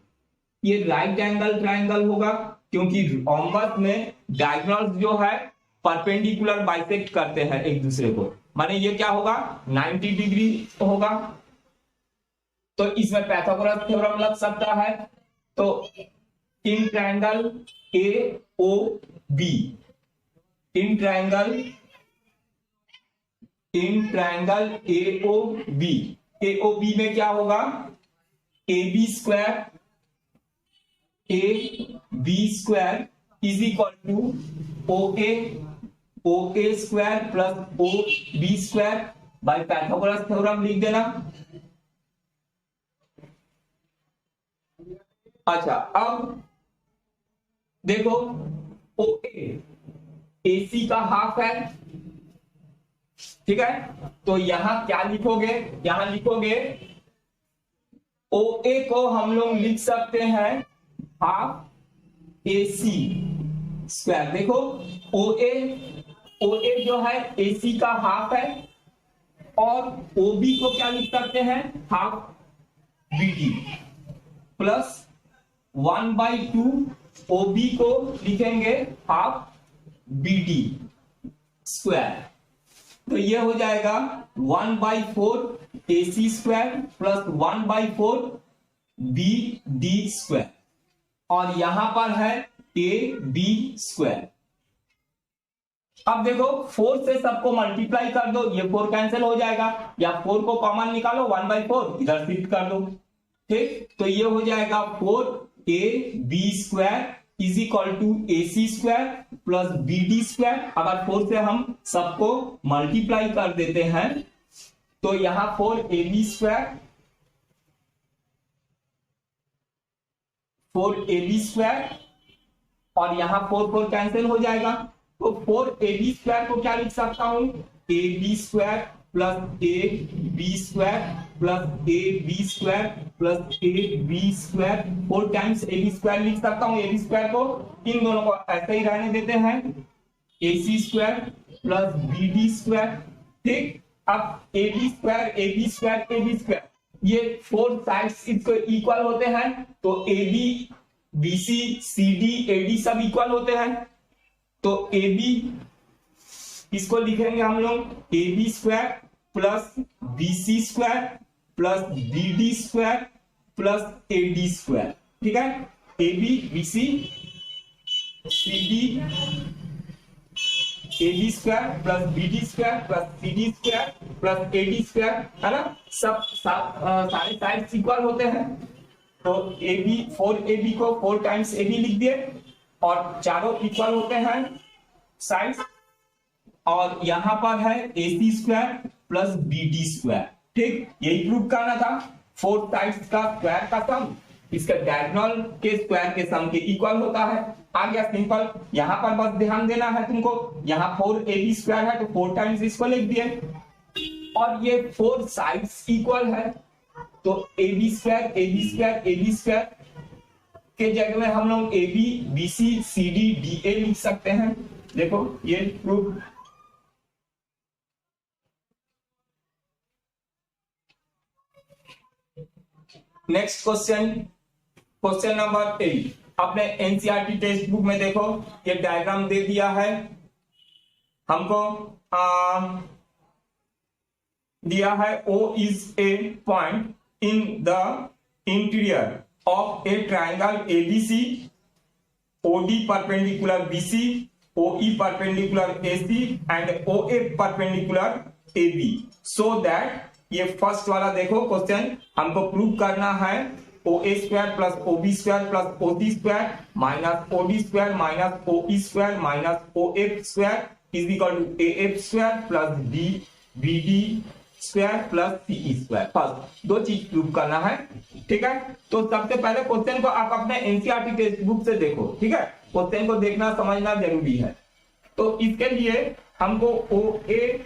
ये राइट एंगल ट्रायंगल होगा क्योंकि रोम्बस में डायगोनल्स जो है परपेंडिकुलर बाइसेक्ट करते हैं एक दूसरे को, माने ये क्या होगा 90 डिग्री होगा। तो इसमें पाइथागोरस थ्योरम लग सकता है। तो in triangle A O B, in triangle A O B, A O B में क्या होगा A B square, A B square is equal to O A square plus O B square by Pythagoras theorem लिख देना। अच्छा अब देखो ओ ए सी का half है, ठीक है। तो यहां क्या लिखोगे, यहां लिखोगे ओ ए को हम लोग लिख सकते हैं हाफ ए सी स्क्वायर। देखो ओ ए जो है ए सी का हाफ है, और ओ बी को क्या लिख सकते हैं half B D, plus 1/2 O B को लिखेंगे हाफ बी डी स्क्वायर। तो ये हो जाएगा 1/4 A C square plus 1/4 B D square, और यहां पर है ए बी स्क्वायर। अब देखो 4 से सबको मल्टीप्लाई कर दो, ये 4 कैंसिल हो जाएगा, या 4 को कॉमन निकालो, 1/4 इधर शिफ्ट कर दो, ठीक। तो ये हो जाएगा 4 A B square is equal to A C square plus B D square. अगर 4 से हम सबको मल्टीप्लाई कर देते हैं तो यहां 4 A B square, 4 A B square, और यहां 4 कैंसिल हो जाएगा। तो 4 ए बी स्क्वायर को क्या लिख सकता हूं A B square plus A B square plus A B square plus A B square, 4 times A B square लिख सकता हूं। ए बी स्क्वायर को इन दोनों को ऐसे ही रहने देते हैं, A C square plus B D square, ठीक। अब A B square A B square A B square, ये 4 साइड्स इसको इक्वल होते हैं, तो A B B C C D A D सब इक्वल होते हैं। तो ए बी इसको लिखेंगे हम लोग A B square plus B C square plus B D square plus A D square, ठीक है। A B B C D A B square plus B D square plus C D square plus A D square, है ना। सब सारे side equal होते हैं। तो A B 4 A B को 4 टाइम्स ए बी लिख दिए, और चारों इक्वल होते हैं साइड्स, और यहां पर है A C square plus B D square, ठीक। यही प्रूव करना था, 4 साइड्स का स्क्वायर का सम इसका डायगोनल के स्क्वायर के सम के इक्वल होता है। आ गया सिंपल। यहां पर बस ध्यान देना है तुमको, यहां 4 ए बी स्क्वायर है तो 4 टाइम्स इसको लिख दिए, और ये 4 साइड्स इक्वल है, तो A B square A B square A B square के जगह में हम लोग A B B C C D D A लिख सकते हैं। देखो ये proof. Next question, question number 8। अपने एनसीईआरटी टेक्स्ट बुक में देखो ये डायग्राम दे दिया है हमको। दिया है O is a point in the interior of a triangle ABC, OD perpendicular BC, OE perpendicular AC and OF perpendicular AB, so that ये फर्स्ट वाला देखो क्वेश्चन हमको प्रूव करना है OA square plus OB square plus OC square minus OD square minus OE square minus OF square is equal to AF square plus BD square plus CE square. First दो चीज prove करना है, ठीक है। तो सबसे पहले क्वेश्चन को आप अपने एनसीईआरटी टेक्स्ट बुक से देखो, ठीक है। क्वेश्चन को देखना समझना जरूरी है। तो इसके लिए हमको OA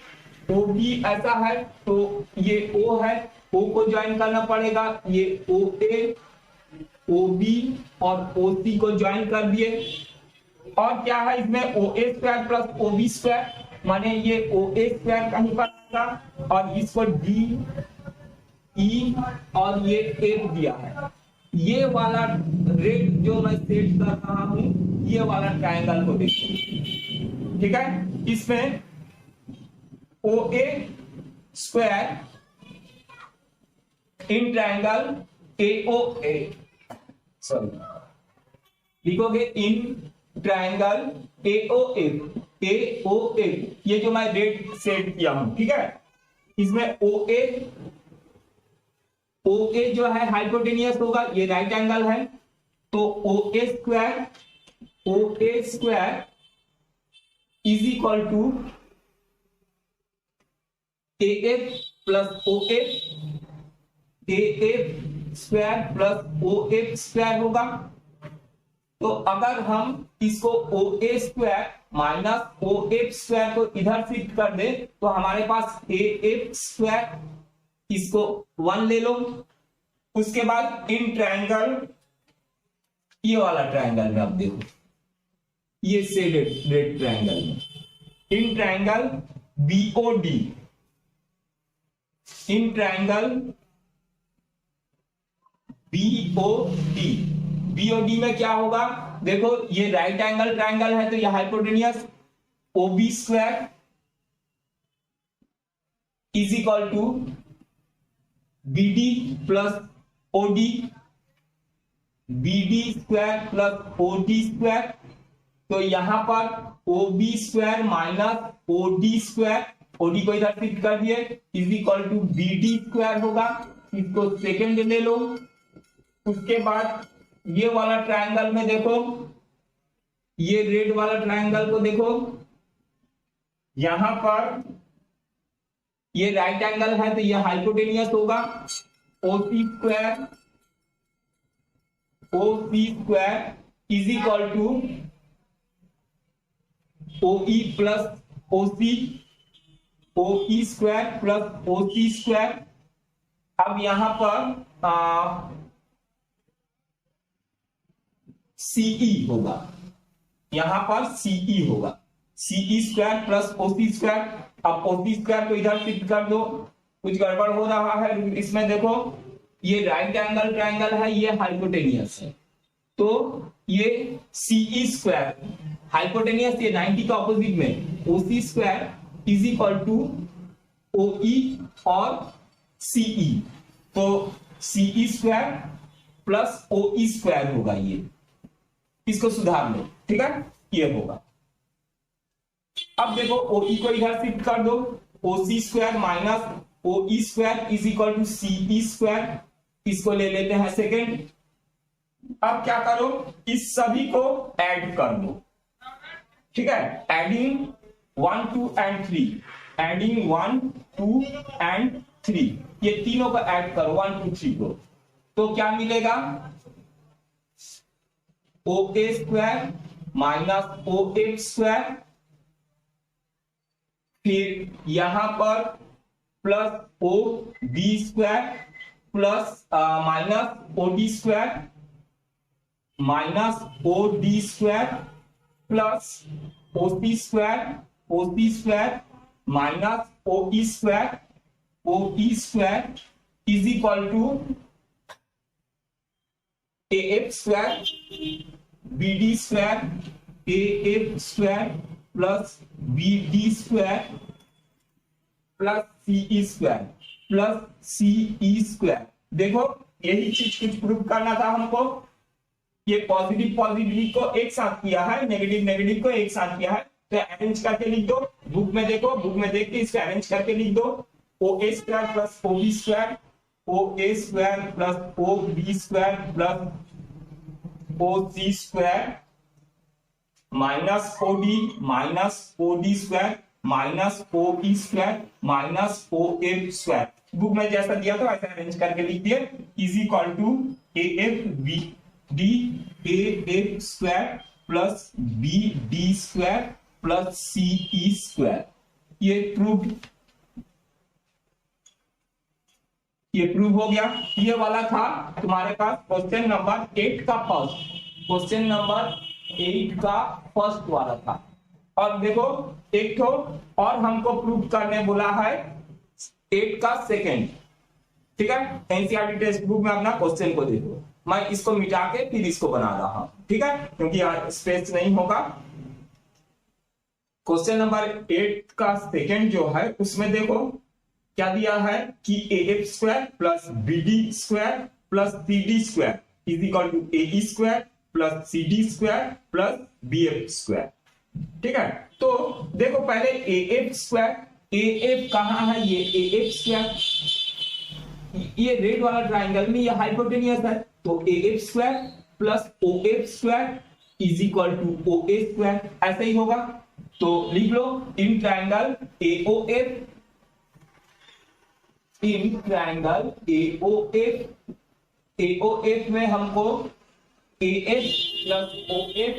OB ऐसा है तो ये O है, O को ज्वाइन करना पड़ेगा, ये OA OB और OC को ज्वाइन कर दिए। और क्या है इसमें OA square plus OB square, माने ये OA स्क्वायर कहीं पर आएगा और इसको D E और ये F दिया है। ये वाला रेड जो मैं सेट कर रहा हूं ये वाला ट्रायंगल को देखिए, ठीक है। इसमें OA square in triangle AOA, sorry लिखोगे इन ट्रायंगल AOF, ये जो मैं रेड सेट किया हूं, ठीक है। इसमें OA जो है हाइपोटेनियस होगा, ये राइट एंगल है, तो OA स्क्वायर is equal to AF plus OF, AF square plus OF square होगा। तो अगर हम इसको OA square minus OF square को इधर शिफ्ट कर दे तो हमारे पास AF स्क्वायर, इसको 1 ले लो। उसके बाद इन ट्रायंगल, ये वाला ट्रायंगल में आप देखो, ये शेडेड रेड ट्रायंगल में in triangle BOD, in triangle BOD में क्या होगा देखो, ये राइट एंगल ट्रायंगल है तो ये hypotenuse OB square is equal to BD plus OD, BD square plus OD square. तो यहां पर OB square minus OD square, OD को इधर शिफ्ट कर दिए, is equal to BD square होगा। इसको सेकेंड ले लो। उसके बाद ये वाला ट्रायंगल में देखो, ये रेड वाला ट्रायंगल को देखो, यहां पर ये राइट एंगल है तो ये हाइपोटेनियस होगा। OC square is equal to OE plus OC, OE square plus OC square. अब यहां पर CE होगा, यहां पर CE होगा, CE square plus OC square. अब OC स्क्वायर को इधर शिफ्ट कर दो, कुछ गड़बड़ हो रहा है इसमें। देखो ये राइट एंगल ट्रायंगल है, ये हाइपोटेनियस है, तो ये CE स्क्वायर हाइपोटेनियस, ये 90 का ऑपोजिट में OC square is equal to OE और CE, तो CE square plus OE square होगा। ये इसको सुधार लो, ठीक है, ये होगा। अब देखो OE को इधर शिफ्ट कर दो, OC square minus OE square is equal to CE square, इसको ले लेते हैं सेकेंड। अब क्या करो, इस सभी को ऐड कर दो, ठीक है, एडिंग 1 2 एंड 3, एडिंग 1 2 एंड 3, ये तीनों को ऐड करो 1 2 3 को, तो क्या मिलेगा OA square minus OF square, फिर यहां पर plus OB square plus minus OD square minus OD square plus OC square minus OE square is equal to AF square BD square AF square plus BD square plus C square plus C square. देखो यही चीज कुछ prove करना था हमको। ये positive positive को एक साथ किया है, नेगेटिव नेगेटिव को एक साथ किया है, तो अरेंज करके लिख दो। बुक में देखो, बुक में देख के इसको अरेंज करके लिख दो। O A square plus O B square, O A square plus O B square plus O C square minus O D square minus O E square minus O F square. Book में जैसा दिया था वैसे arrange करके लिख दिए। Is equal to A F B D A F square plus B D square plus C E square. ये prove हो गया। ये वाला था तुम्हारे पास क्वेश्चन नंबर 8 का फर्स्ट, क्वेश्चन नंबर 8 का फर्स्ट वाला था। और देखो एक तो और हमको प्रूव करने बोला है 8 का सेकंड। ठीक है, एनसीईआरटी टेक्स्ट बुक में अपना क्वेश्चन को देखो। मैं इसको मिटा के फिर इसको बना रहा हूं, ठीक है, क्योंकि यहाँ स्पेस नहीं होगा। क्वेश्चन नंबर 8 का सेकंड जो है उसमें देखो क्या दिया है कि A F square plus B D square plus C D square is equal to A E square plus C D square plus B F square. ठीक है, तो देखो पहले A F square, A F कहां है, ये ए एफ स्क्वायर, ये red वाला ट्राइंगल में ये हाइपोटेनियस है, तो A F square plus O F square is equal to O A square, ऐसा ही होगा। तो लिख लो in triangle A O F, in triangle AOF में हमको AF plus OF,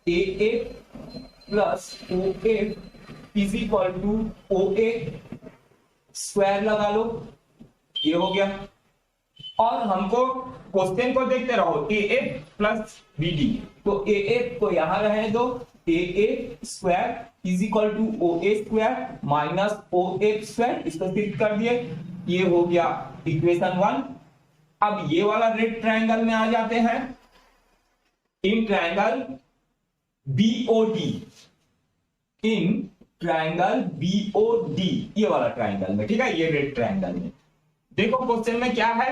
AF plus OF is equal to OA square लगा लो, ये हो गया। और हमको क्वेश्चन को देखते रहो AF प्लस BD, तो AF को यहां रहने दो, AF square is equal to OA square minus OF square, इसको शिफ्ट कर दिए, ये हो गया इक्वेशन 1। अब ये वाला रेड ट्रायंगल में आ जाते हैं। In triangle BOD, in triangle BOD, ये वाला ट्रायंगल में, ठीक है, ये रेड ट्रायंगल में देखो क्वेश्चन में क्या है,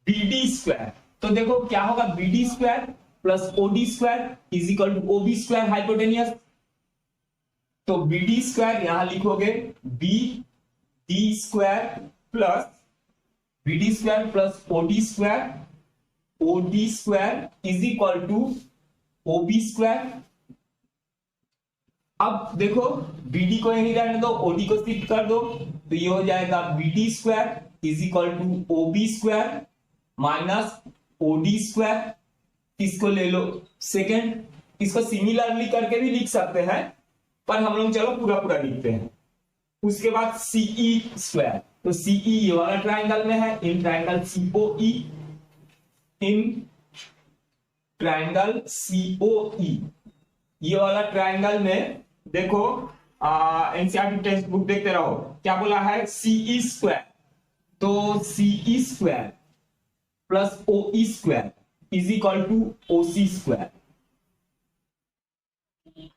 BD स्क्वायर। तो देखो क्या होगा, BD square plus OD square is equal to OB square hypotenuse. तो BD स्क्वायर यहां लिखोगे BD square plus BD square plus OD square, OD square is equal to OB square. अब देखो BD को यहीं रहने दो, OD को शिफ्ट कर दो, तो ये हो जाएगा BD square is equal to OB square minus OD square. इसको ले लो सेकेंड, इसको सिमिलरली करके भी लिख सकते हैं, पर हम लोग चलो पूरा पूरा लिखते हैं। उसके बाद CE स्क्वायर, तो CE ये वाला ट्राइंगल में है, in triangle COE, in triangle COE, ये वाला ट्राइंगल में देखो एनसीईआरटी टेक्स्ट बुक देखते रहो, क्या बोला है, CE स्क्वायर, तो CE square plus OE square is equal to OC square.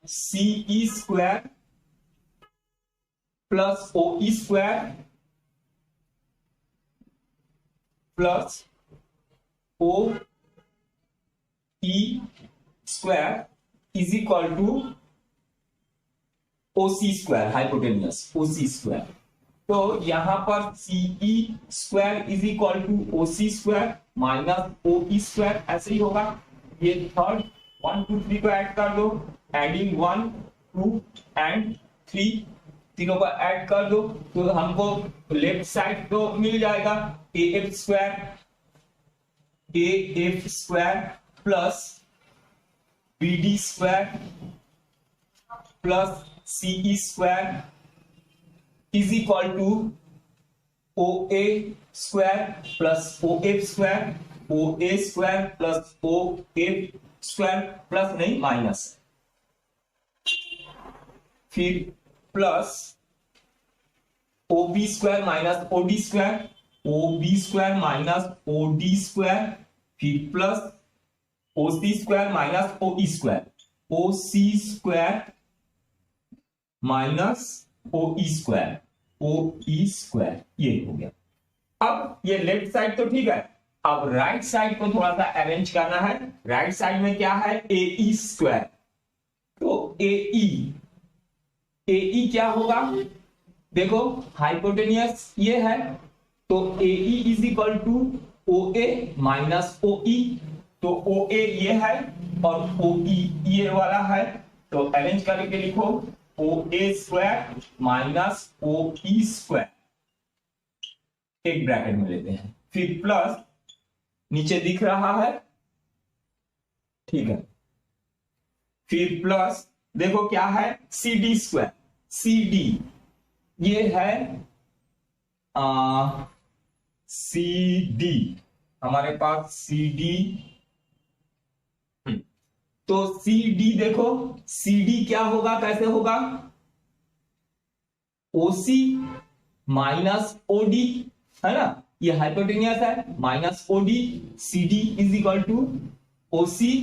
CE square plus OE square plus OE square is equal to OC square hypotenuse, OC square. तो यहां पर CE square is equal to OC square minus OE square, ऐसे ही होगा। ये third 1 2 3 को add कर दो, एडिंग 1 2 एंड 3, तीनों को ऐड कर दो, तो हमको लेफ्ट साइड तो मिल जाएगा AF square plus BD square plus CE square is equal to OA square plus OF square, OA square plus OF square plus नहीं माइनस, फिर plus OB square minus OD square, OB square minus OD square, फिर plus OC square minus OE square, OC square minus OE square, O E square, ये हो गया। अब ये left side तो ठीक है, अब राइट साइड को थोड़ा सा अरेंज करना है। राइट साइड में क्या है, ए ई स्क्वायर, तो ए ई क्या होगा, देखो हाइपोटेनियस ये है, तो A E is equal to O A minus O E, तो ओ ए ये है और ओ ई ये वाला है, तो अरेंज करके लिखो ओ A square minus O E square, एक ब्रैकेट में लेते हैं, फिर प्लस नीचे दिख रहा है, ठीक है, फिर प्लस देखो क्या है, C D square, C D ये है सी डी, हमारे पास सी डी, तो सी डी देखो, सी डी क्या होगा, कैसे होगा, ओसी माइनस ओडी, है ना, ये हाइपोटेनियस है, minus OD, C D is equal to OC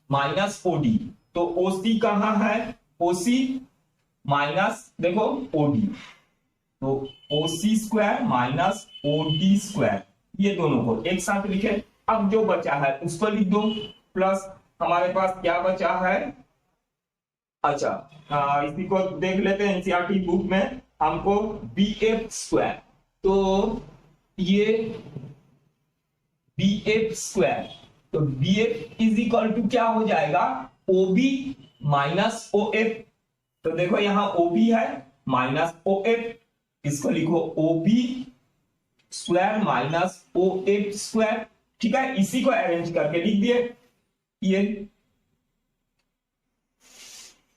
minus OD, तो ओसी कहां है, ओसी माइनस देखो ओडी, तो OC square minus OD square, ये दोनों को एक साथ लिखे। अब जो बचा है उसको लिख दो, प्लस हमारे पास क्या बचा है, अच्छा इसी को देख लेते हैं, एनसीईआरटी बुक में हमको बी एफ स्क्वायर, तो ये बी एफ स्क्वायर, तो B F is equal to क्या हो जाएगा, O B minus O F, तो देखो यहां ओ बी है माइनस ओ एफ, इसको लिखो O B square minus O F square, ठीक है, इसी को अरेंज करके लिख दिए, ये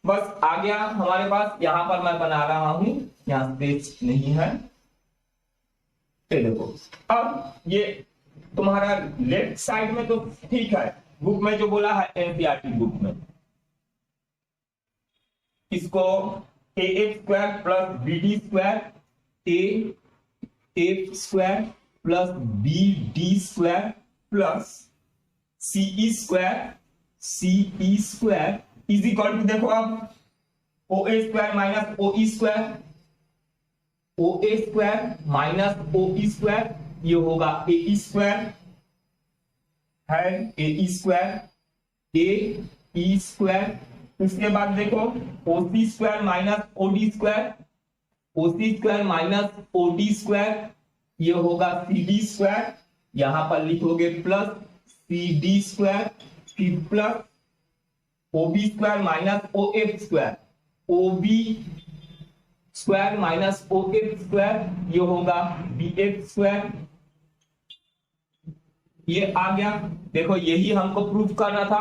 बस आ गया हमारे पास। यहां पर मैं बना रहा हूं, यहां स्पेस नहीं है, देखो अब ये तुम्हारा लेफ्ट साइड में तो ठीक है, बुक में जो बोला है एनसीईआरटी बुक में, इसको A F square plus B D square, A F square plus B D square plus C E square is equal to, देखो अब O A square minus O E square, O A square minus O E square, ये होगा ए E square है, ए E square, ए E square, उसके बाद देखो O C square minus O D square, O C square minus O D square, ये होगा C D square, यहां पर लिखोगे प्लस सी डी स्क्वायर, फिर plus O B square minus O F square, O B square minus O F square, ये होगा B F square, ये आ गया। देखो यही हमको प्रूफ करना था,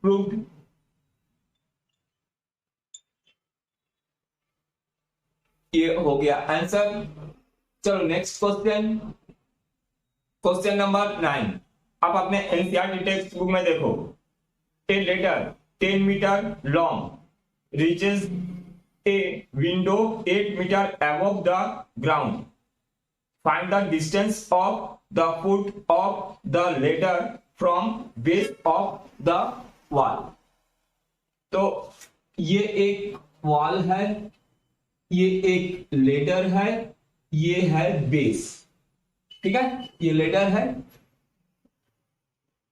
प्रूफ, ये हो गया आंसर। चलो नेक्स्ट क्वेश्चन, क्वेश्चन नंबर 9। अब अपने एनसीईआरटी टेक्स्ट बुक में देखो, a ladder 10 metre long reaches a window 8 metre above the ground, find the distance of the foot of the ladder from base of the wall। तो ये एक wall है, ये एक लेडर है, ये है बेस, ठीक है, ये लेडर है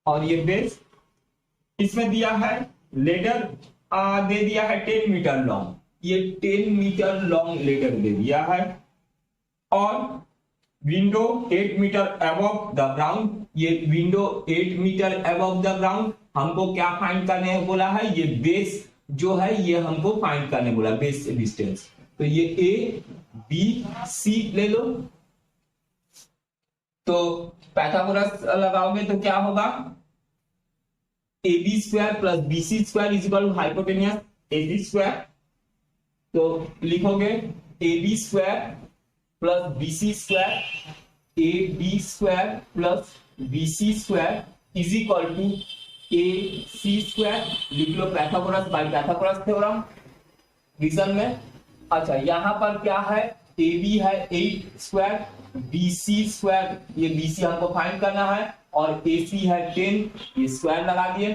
और ये बेस, इसमें दिया है लेडर दे दिया है 10 मीटर लॉन्ग, ये 10 मीटर लॉन्ग लेडर दे दिया है, और window 8 metre above the ground, ये window 8 metre above the ground, हमको क्या फाइंड करने बोला है, ये बेस जो है ये हमको फाइंड करने बोला, बेस से डिस्टेंस, तो ये ए बी सी ले लो, तो पाइथागोरस लगाओगे तो क्या होगा, A B square plus B C square is equal to hypotenuse A B square, तो लिखोगे A B square plus B C square, A B square plus B C square is equal to A C square, लिख लो Pythagoras by Pythagoras theorem reason में। अच्छा यहां पर क्या है, ए बी है 8 स्क्वायर, बी सी स्क्वायर, ये बी सी हमको फाइंड करना है, और ए सी है 10, ये स्क्वायर लगा दिए,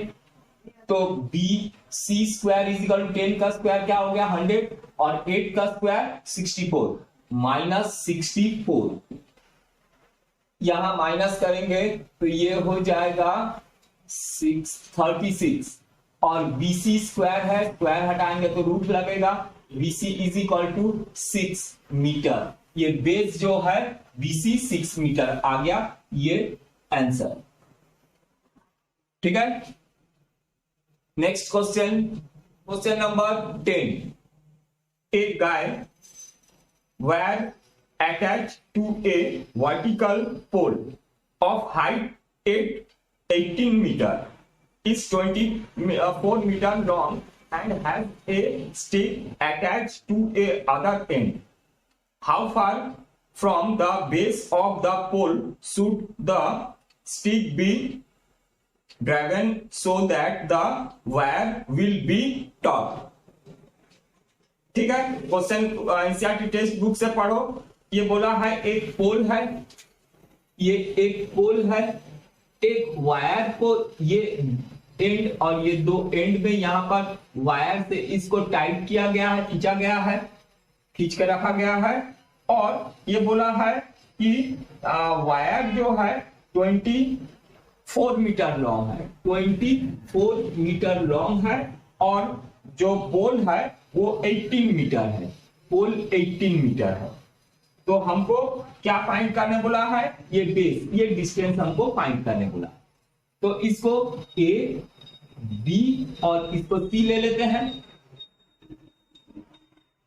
तो B C square is equal to 10 का स्क्वायर क्या हो गया 100, और 8 का स्क्वायर 64, -64, यहां माइनस करेंगे तो ये हो जाएगा 636, और बीसी स्क्वायर है, स्क्वायर हटाएंगे तो रूट लगेगा, BC is equal to 6 metre. ये बेस जो है बीसी 6 मीटर आ गया, ये आंसर। ठीक है, next question, question number 10। A guy were attached to a vertical pole of height 18 meter, is 24 meter long and has a stick attached to a other end. How far from the base of the pole should the stick be driven so that the wire will be taut? ठीक है, question NCERT text book से पढ़ो। ये बोला है एक पोल है, ये एक पोल है, एक वायर को ये एंड और ये दो एंड में यहां पर वायर से इसको टाइट किया गया है, खींचा गया है, खींच के रखा गया है। और ये बोला है कि वायर जो है 24 मीटर लॉन्ग है, 24 मीटर लॉन्ग है, और जो पोल है वो 18 मीटर है, पोल 18 मीटर है। तो हमको क्या फाइंड करने बोला है, ये बेस, ये डिस्टेंस हमको फाइंड करने बोला। तो इसको ए बी और इसको सी ले लेते हैं।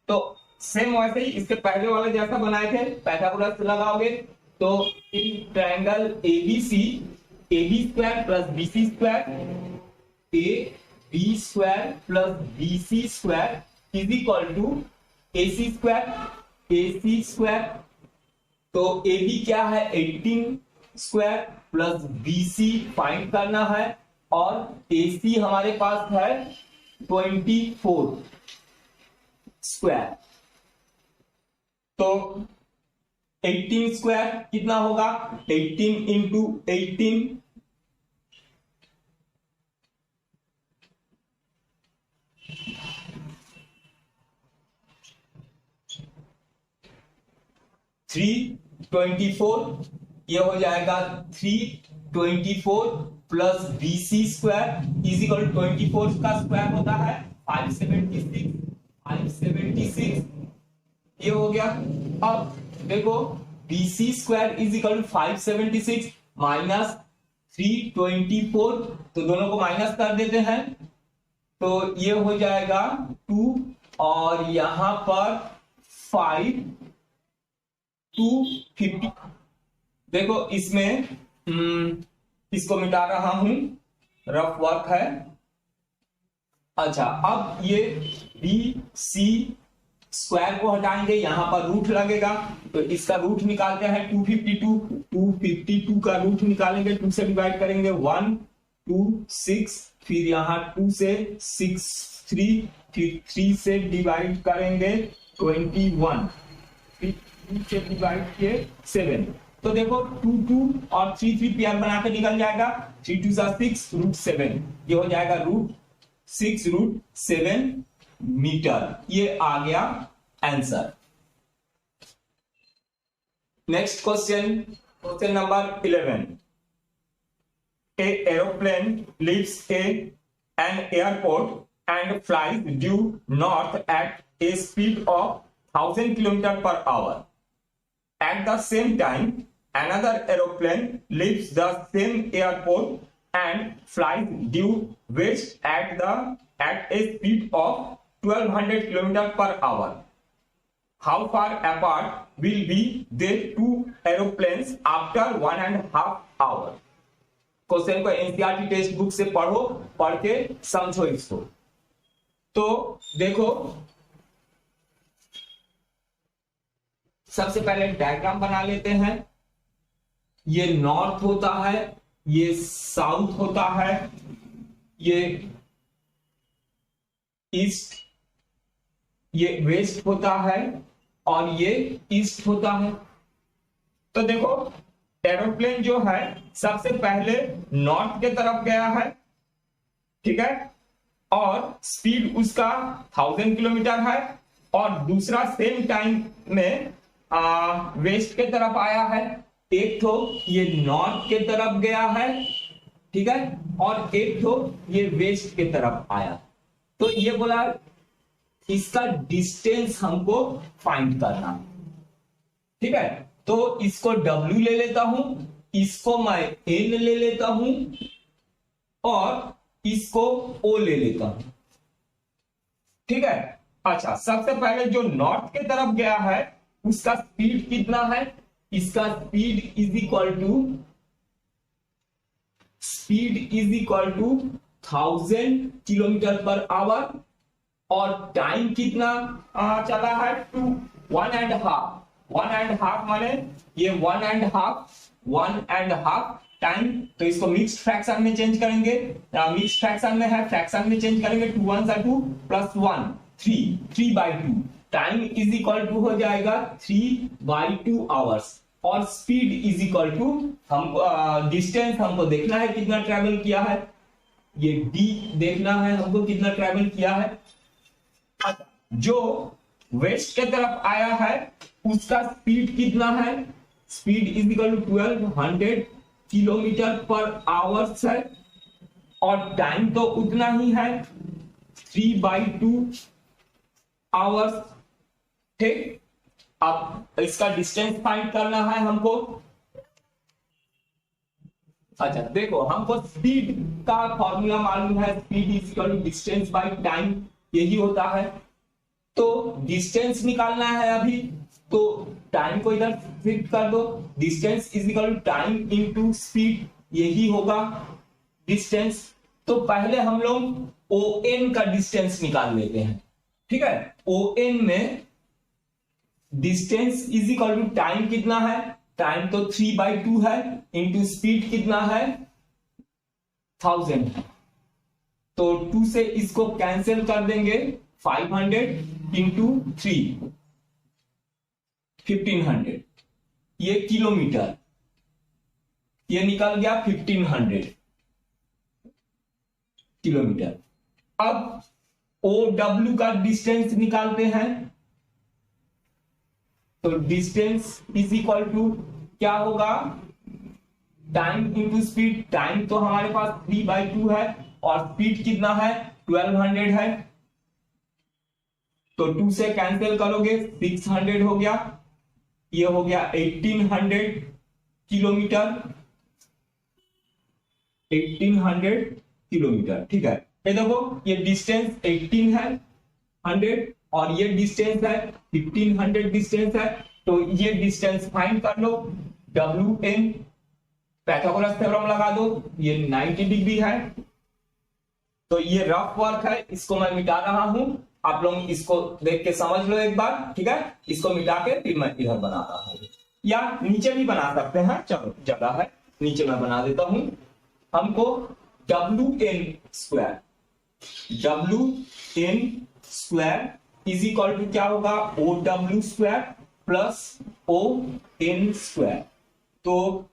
तो सेम वैसे ही इसके पहले वाला जैसा बनाए थे, पाइथागोरस लगाओगे तो in triangle ABC, AB square plus BC square, AB square plus BC square is equal to AC square. तो AB क्या है 18 स्क्वायर प्लस BC फाइंड करना है, और AC हमारे पास है 24 स्क्वायर। तो 18 स्क्वायर कितना होगा, 18 इंटू 18, 324, ये हो जाएगा 324 plus BC square is equal 24 का स्क्वायर होता है 576, ये हो गया। अब देखो BC square is equal 576 minus 324, तो दोनों को माइनस कर देते हैं, तो ये हो जाएगा 2, और यहां पर 5 250। देखो इसमें इसको मिटा रहा हूं, रफ वर्क है। अच्छा, अब ये BC स्क्वायर को हटाएंगे, यहां पर रूट लगेगा, तो इसका रूट निकालते हैं 252 का रूट निकालेंगे, 2 से डिवाइड करेंगे 1 2 6, फिर यहां 2 से 6 3, फिर 3 से डिवाइड करेंगे 21, फिर 2 से डिवाइड किए 7। तो देखो 2 2 और 3 3 पेयर बना के निकल जाएगा, 3 2 6 रूट 7, ये हो जाएगा रूट 6 रूट 7 मीटर, ये आ गया answer. Next question, question number 11। A aeroplane leaves an airport and flies due north at a speed of 1000 km per hour. At the same time, another aeroplane leaves the same airport and flies due west at a speed of 1200 km per hour. How far apart will be the two aeroplanes after 1.5 hours? Question को NCERT text book से पढ़ो, पढ़ के समझो इसको। तो देखो सबसे पहले डायग्राम बना लेते हैं। ये नॉर्थ होता है, ये साउथ होता है, ये ईस्ट, ये वेस्ट होता है, और ये ईस्ट होता है। तो देखो एरोप्लेन जो है सबसे पहले नॉर्थ के तरफ गया है, ठीक है, और स्पीड उसका 1000 किलोमीटर है, और दूसरा सेम टाइम में वेस्ट के तरफ आया है, एक तो ये नॉर्थ के तरफ गया है, ठीक है, और एक तो ये वेस्ट के तरफ आया। तो ये बोला इसका डिस्टेंस हमको फाइंड करना है, ठीक है। तो इसको W ले लेता हूं, इसको मैं N ले लेता हूं और इसको O ले लेता हूं, ठीक है। अच्छा, सबसे पहले जो नॉर्थ के तरफ गया है उसका स्पीड कितना है, इसका speed is equal to 1000 kilometre per hour, और टाइम कितना चला है, 1.5 माने ये 1.5 टाइम। तो इसको मिक्स्ड फ्रैक्शन में चेंज करेंगे, मिक्स्ड फ्रैक्शन में है, फ्रैक्शन में चेंज करेंगे, 2 1 2 plus 1 3/2 time is equal to हो जाएगा 3/2 आवर्स, और स्पीड इज इक्वल टू हम डिस्टेंस हमको देखना है कितना ट्रेवल किया है, ये d देखना है हमको कितना ट्रेवल किया है। जो वेस्ट के तरफ आया है उसका स्पीड कितना है, speed is equal to 1200 kilometre per hours है, और टाइम तो उतना ही है 3/2 आवर्स, ठीक। अब इसका डिस्टेंस फाइंड करना है हमको। अच्छा देखो, हमको स्पीड का फॉर्मूला मालूम है, speed is equal to distance by time, यही होता है। तो डिस्टेंस निकालना है अभी, तो टाइम को इधर शिफ्ट कर दो, distance is equal to time into speed, यही होगा डिस्टेंस। तो पहले हम लोग ON का डिस्टेंस निकाल लेते हैं, ठीक है। ON में distance is equal to time कितना है, टाइम तो 3/2 है, इंटू स्पीड कितना है 1000 है, तो 2 से इसको कैंसिल कर देंगे, 500 इंटू 3 1500, ये किलोमीटर, ये निकल गया 1500 किलोमीटर। अब OW का डिस्टेंस निकालते हैं, तो डिस्टेंस इज इक्वल टू क्या होगा, टाइम इंटू स्पीड, टाइम तो हमारे पास 3/2 है, और स्पीड कितना है 1200 है, तो 2 से कैंसिल करोगे 600 हो गया, ये हो गया 1800 किलोमीटर, 1800 किलोमीटर, ठीक है। ये देखो, ये डिस्टेंस 18 है 100, और ये डिस्टेंस है 1500 डिस्टेंस है, तो ये डिस्टेंस फाइंड कर लो, WN पाइथागोरस थ्योरम लगा दो, ये 90 डिग्री है। तो ये रफ वर्क है, इसको मैं मिटा रहा हूं, आप लोग इसको देख के समझ लो एक बार, ठीक है। इसको मिटा के फिर मैं इधर बनाता हूं, या नीचे भी बना सकते हैं, चलो जगह है, नीचे मैं बना देता हूं। हमको WN square is equal to क्या होगा, OW square plus ON square. तो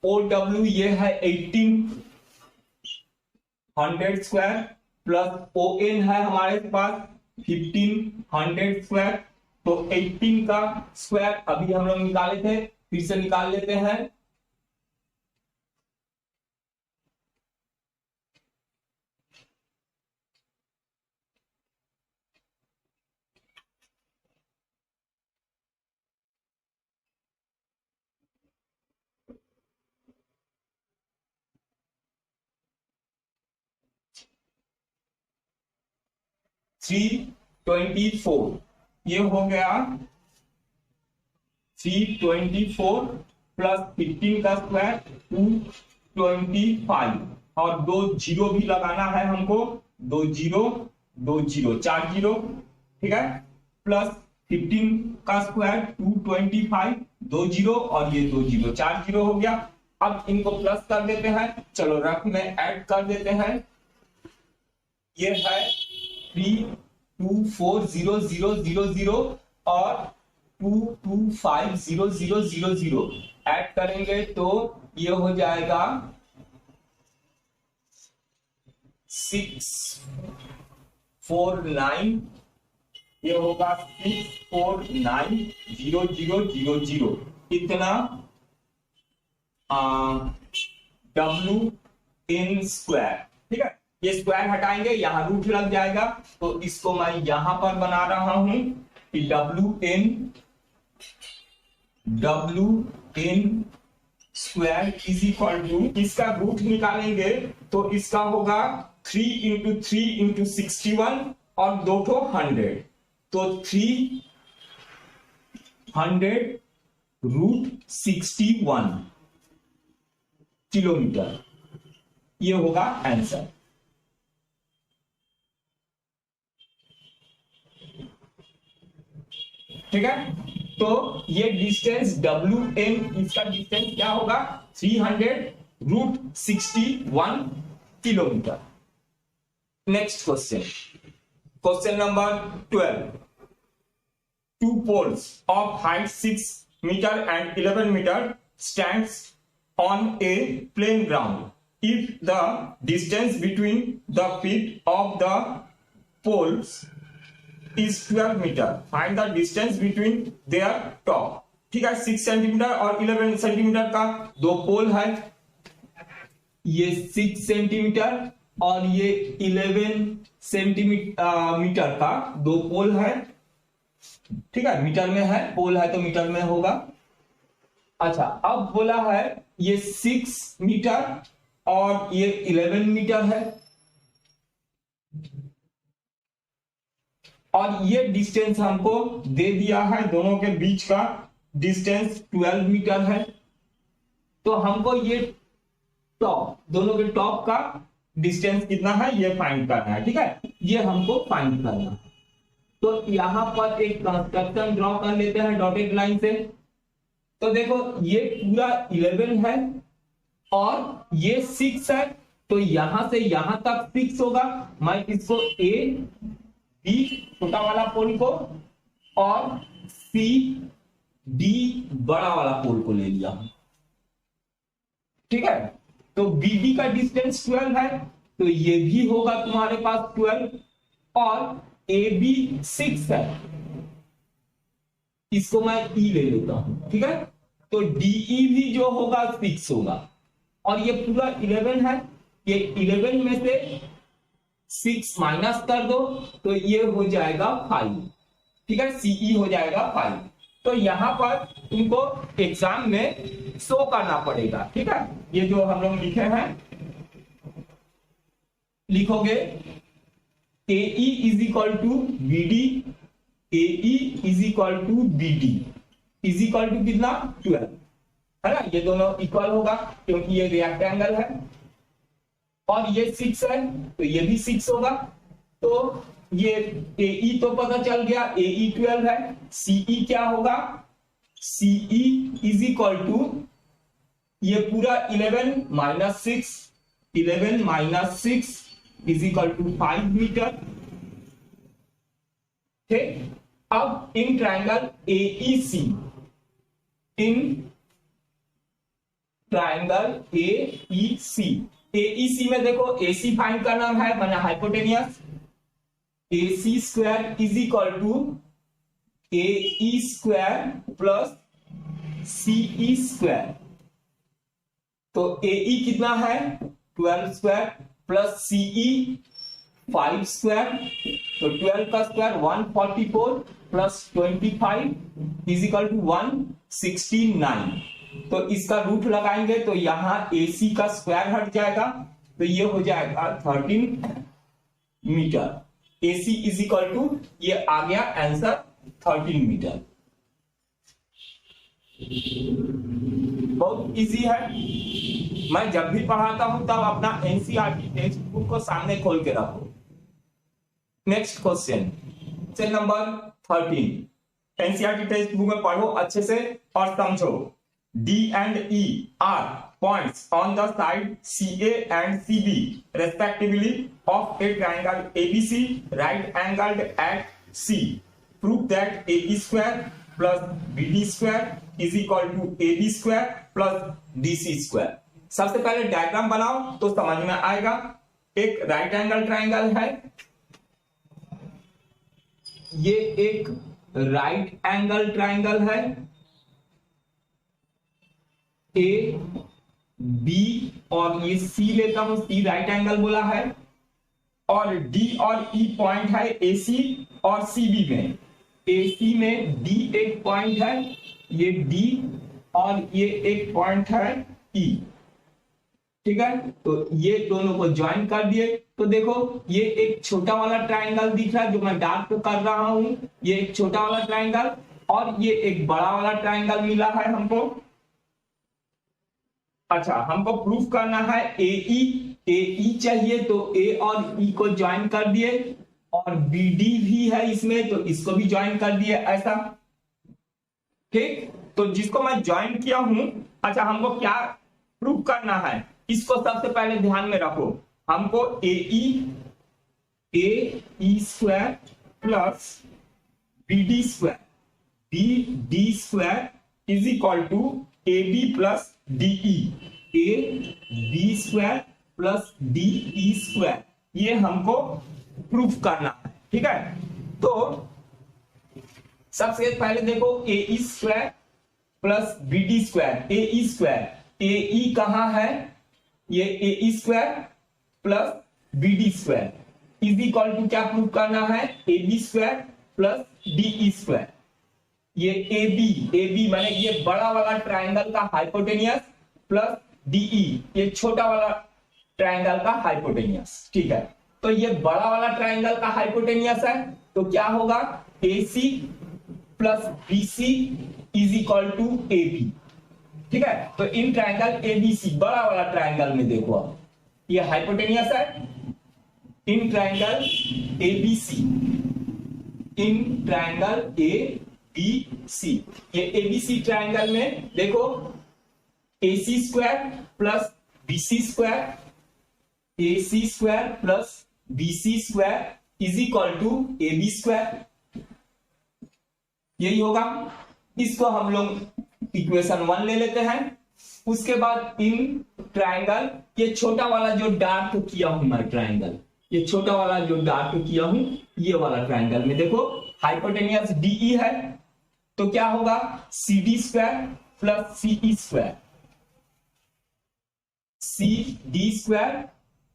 OW ये है 1800 स्क्वायर, प्लस ON है हमारे पास 1500 स्क्वायर, तो 18 का स्क्वायर अभी हम लोग निकाले थे, फिर से निकाल लेते हैं। थ्री 24, ये हो गया 324 प्लस 15 का स्क्वायर 225, और 2 जीरो भी लगाना है हमको, 2 जीरो 2 जीरो 4 जीरो, ठीक है, प्लस 15 का स्क्वायर 225, 2 जीरो और ये 2 जीरो 4 जीरो हो गया। अब इनको प्लस कर देते हैं, चलो रफ में ऐड कर देते हैं, ये है 3240000 और 2250000 ऐड करेंगे तो ये हो जाएगा 649 ये होगा 6490000 इतना W इन स्क्वायर। ठीक है, ये स्क्वायर हटाएंगे, यहाँ रूट लग जाएगा, तो इसको मैं यहां पर बना रहा हूं कि W N square is equal to, इसका रूट निकालेंगे तो इसका होगा 3 इंटू 3 इंटू 61 और 100, तो 300√61 किलोमीटर, ये होगा आंसर। ठीक है, तो ये डिस्टेंस WN, इसका डिस्टेंस क्या होगा 300√61 kilometre. Next question, question number 12। Two poles of height 6 meter and 11 meter stands on a plain ground. If the distance between the feet of the poles is 12 meter, find the distance between their top. ठीक है, 6 centimetre और 11 centimetre का दो पोल है, ये 6 centimetre और ये 11 centimetre का दो पोल है। ठीक है, मीटर में है, पोल है तो मीटर में होगा। अच्छा, अब बोला है ये 6 मीटर और ये 11 मीटर है, और ये डिस्टेंस हमको दे दिया है, दोनों के बीच का डिस्टेंस 12 मीटर है। तो हमको ये टॉप, दोनों के टॉप का डिस्टेंस कितना है ये फाइंड करना है। ठीक है, ये हमको फाइंड करना है। तो यहां पर एक कंस्ट्रक्शन ड्रॉ कर लेते हैं डॉटेड लाइन से। तो देखो ये पूरा 11 है और ये 6 है, तो यहां से यहां तक 6 होगा। मैं इसको A B छोटा वाला पोल को और C D बड़ा वाला पोल को ले लिया। ठीक है, तो BD का डिस्टेंस 12 है, तो ये भी होगा तुम्हारे पास 12, और AB 6 है, इसको मैं E ले लेता हूं। ठीक है, तो DE भी जो होगा 6 होगा, और ये पूरा 11 है, ये 11 में से 6 माइनस कर दो तो ये हो जाएगा 5। ठीक है, CE हो जाएगा 5। तो यहां पर तुमको एग्जाम में शो करना पड़ेगा। ठीक है, ये जो हम लोग लिखे हैं, लिखोगे AE is equal to BD, AE is equal to BD is equal to कितना 12 है ना, ये दोनों इक्वल होगा क्योंकि ये रेक्टेंगल है, और ये 6 है तो ये भी 6 होगा। तो ये AE तो पता चल गया, AE 12 है। CE क्या होगा, CE इज इक्वल टू ये पूरा 11 minus 6, 11 minus 6 is equal to 5 metre. ठीक, अब in triangle AEC, in triangle AEC में देखो AC फाइंड करना है, माना hypotenuse. AC square is equal to AE square plus CE square. तो AE कितना है 12 स्क्वायर प्लस CE 5 स्क्वायर, तो 12 का square 144 plus 25 is equal to 169। तो इसका रूट लगाएंगे तो यहां AC का स्क्वायर हट जाएगा, तो ये हो जाएगा 13 मीटर। AC इज इक्वल टू, ये आ गया आंसर 13 मीटर। बहुत इजी है, मैं जब भी पढ़ाता हूं तब अपना NCERT टेक्स्ट बुक को सामने खोल के रखो। Next question, question number 13। NCERT text book में पढ़ो अच्छे से और समझो। D and E are points on the side CA and CB respectively of a triangle ABC right angled at C. Prove that AE square plus BD square is equal to AB square plus DC square. सबसे पहले diagram बनाओ तो समझ में आएगा। एक right angle triangle है, ये एक राइट एंगल ट्राइंगल है, ए बी, और ये सी लेता हूं, सी राइट एंगल बोला है, और डी और ई पॉइंट है एसी और सीबी में। एसी में डी एक पॉइंट है, ये डी, और ये एक पॉइंट है ई। ठीक है, तो ये दोनों को ज्वाइन कर दिए। तो देखो ये एक छोटा वाला ट्राइंगल दिख रहा है जो मैं डार्क कर रहा हूं, ये एक छोटा वाला ट्राइंगल, और ये एक बड़ा वाला ट्राइंगल मिला है हमको। अच्छा, हमको प्रूफ करना है एई चाहिए, तो ए और ई को ज्वाइन कर दिए, और बीडी भी है इसमें, तो इसको भी ज्वाइन कर दिए ऐसा। ठीक, तो जिसको मैं ज्वाइन किया हूं, अच्छा हमको क्या प्रूफ करना है, इसको सबसे पहले ध्यान में रखो। हमको A square plus BD square, B square is equal to A B plus DE, A B square plus DE square, ये हमको प्रूफ करना है। ठीक है, तो सबसे पहले देखो A square plus BD square, A square, A कहां है, ये A square plus BD square is equal to क्या प्रूफ करना है, A B square plus DE square. ये ए बी माने ये बड़ा वाला ट्राइंगल का हाइपोटेनियस प्लस डीई ये छोटा वाला ट्राइंगल का हाइपोटेनियस। ठीक है, तो ये बड़ा वाला ट्राइंगल का हाइपोटेनियस है, तो क्या होगा, AC plus BC is equal to AB। ठीक है, तो इन ट्राइंगल ABC बड़ा वाला ट्राइंगल में देखो, अब ये हाइपोटेनियस है, in triangle ABC, in triangle ABC, ये ABC ट्राइंगल में देखो AC square plus BC square, AC square plus BC square is equal to AB square, यही होगा। इसको हम लोग इक्वेशन 1 ले लेते हैं। उसके बाद इन ट्राइंगल, ये छोटा वाला जो डार्क किया हूं मैं ट्राइंगल, ये छोटा वाला जो डार्क किया हूं, ये वाला ट्राइंगल में देखो हाइपोटेनियस DE है, तो क्या होगा, CD square plus CE square, CD square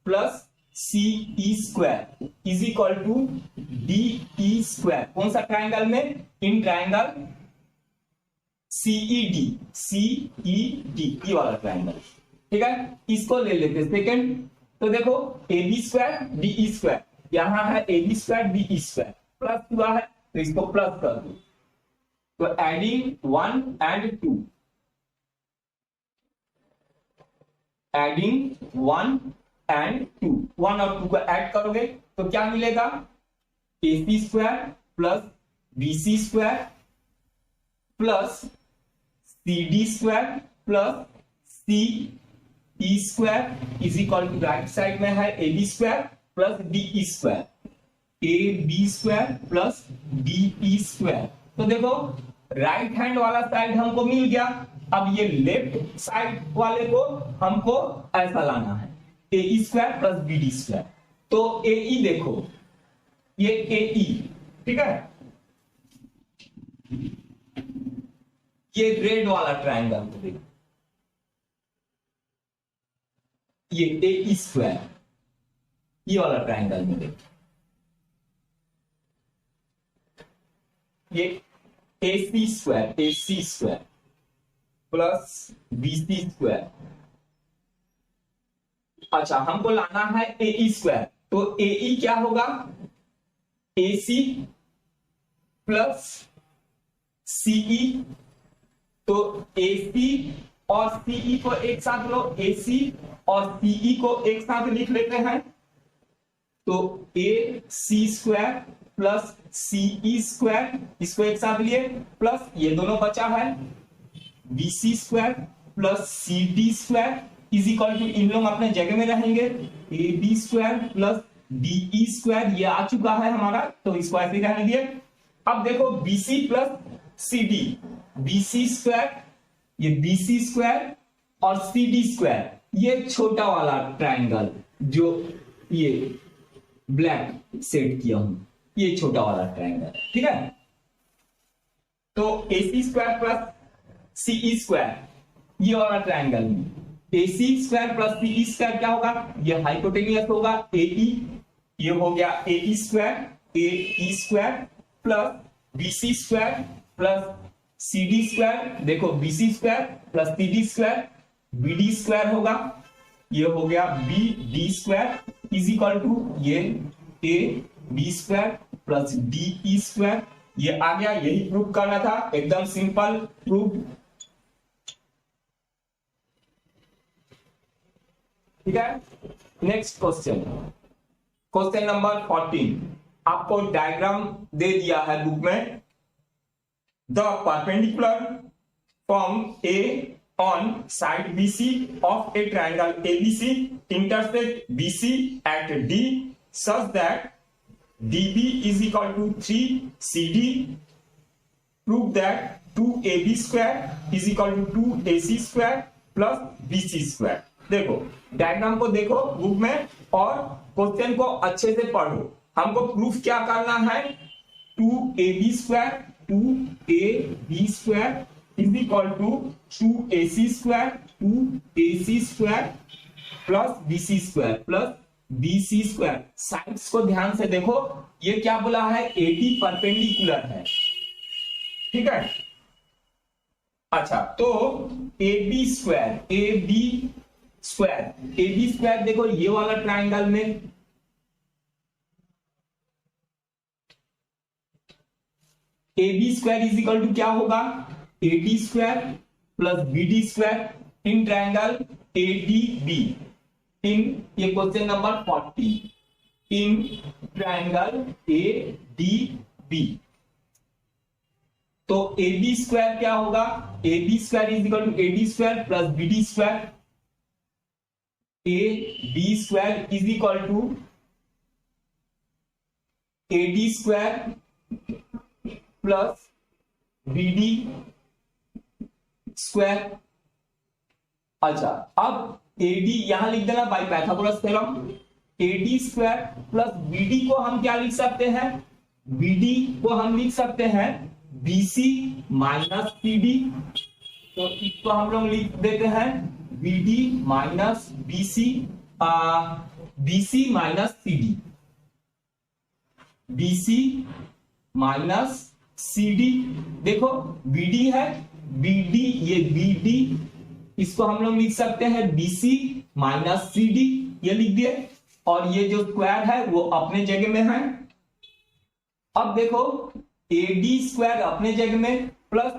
plus CE square is equal to DE square. कौन सा ट्राइंगल में, इन ट्राइंगल CED, ये वाला ट्राइंगल। ठीक है, इसको ले लेते सेकंड। तो देखो AB स्क्वायर DE स्क्वायर, यहां है AB square DE square, plus हुआ है तो इसको प्लस कर दो, तो एडिंग 1 and 2, एडिंग 1 and 2, 1 और 2 को ऐड करोगे तो क्या मिलेगा, AC square plus BC square plus CD square plus CE square is equal to right side में है AB square plus DE square, AB square plus DE square. तो देखो राइट हैंड वाला साइड हमको मिल गया, अब ये लेफ्ट साइड वाले को हमको ऐसा लाना है, AE square plus BD square. तो AE देखो, ये AE, ठीक है, ये रेड वाला ट्राइंगल को देखो, ये AE स्क्वायर, ये वाला ट्राइंगल में देखो, ये AC square plus BC square. अच्छा, हमको लाना है AE स्क्वायर, तो AE क्या होगा, AC प्लस CE, तो AC और CE को एक साथ लो, AC और CE को एक साथ लिख लेते हैं, तो AC square plus CE square, इसको एक साथ लिए, प्लस ये दोनों बचा है BC square plus CD square is equal to, इन लोग अपने जगह में रहेंगे, AB square plus DE square, ये आ चुका है हमारा, तो इसको ऐसे रहने दिए। अब देखो BC plus CD, BC square, ये BC स्क्वायर और CD स्क्वायर, ये छोटा वाला ट्राइंगल जो ये ब्लैक सेट किया हूं, ये छोटा वाला ट्रायंगल है, ठीक है। तो AC square plus CE square ये वाला ट्रायंगल में AC square plus CE square क्या होगा, ये हाइपोटेन्यूस होगा AE, ये हो गया AE square plus BC square plus CD square, देखो BC square plus CD square BD square होगा, ये हो गया BD square is equal to ये AB square plus DE square, ये आ गया। यही प्रूव करना था, एकदम सिंपल प्रूफ, ठीक है। नेक्स्ट क्वेश्चन, क्वेश्चन नंबर 14, आपको डायग्राम दे दिया है बुक में। The perpendicular from A on side BC of a triangle ABC intersect BC at D such that DB is equal to 3CD. Prove that 2AB square is equal to 2AC square plus BC square. देखो diagram को देखो book में और question को अच्छे से पढ़ो। हमको प्रूफ क्या करना है, 2AB square 2AB square is equal to 2AC square 2AC square plus BC square plus BC square। Sides को ध्यान से देखो, ये क्या बोला है, AD परपेंडिकुलर है, ठीक है। अच्छा तो AB स्क्वायर देखो ये वाला ट्राइंगल में AB square is equal to क्या होगा, AD square plus BD square in triangle ADB in, ये question number 40, in triangle ADB। तो AB स्क्वायर क्या होगा, AB square is equal to AD square plus BD square, AB square is equal to AD square plus BD square. अच्छा अब AD यहां लिख देना by Pythagoras theorem, AD square plus BD को हम क्या लिख सकते हैं, BD को हम लिख सकते हैं BC माइनस CD, तो इसको हम लोग लिख देते हैं BD minus BC, BC minus CD, BC minus CD। देखो BD है, BD ये BD, इसको हम लोग लिख सकते हैं BC माइनस CD, ये लिख दिए, और ये जो स्क्वायर है वो अपने जगह में है। अब देखो AD स्क्वायर अपने जगह में plus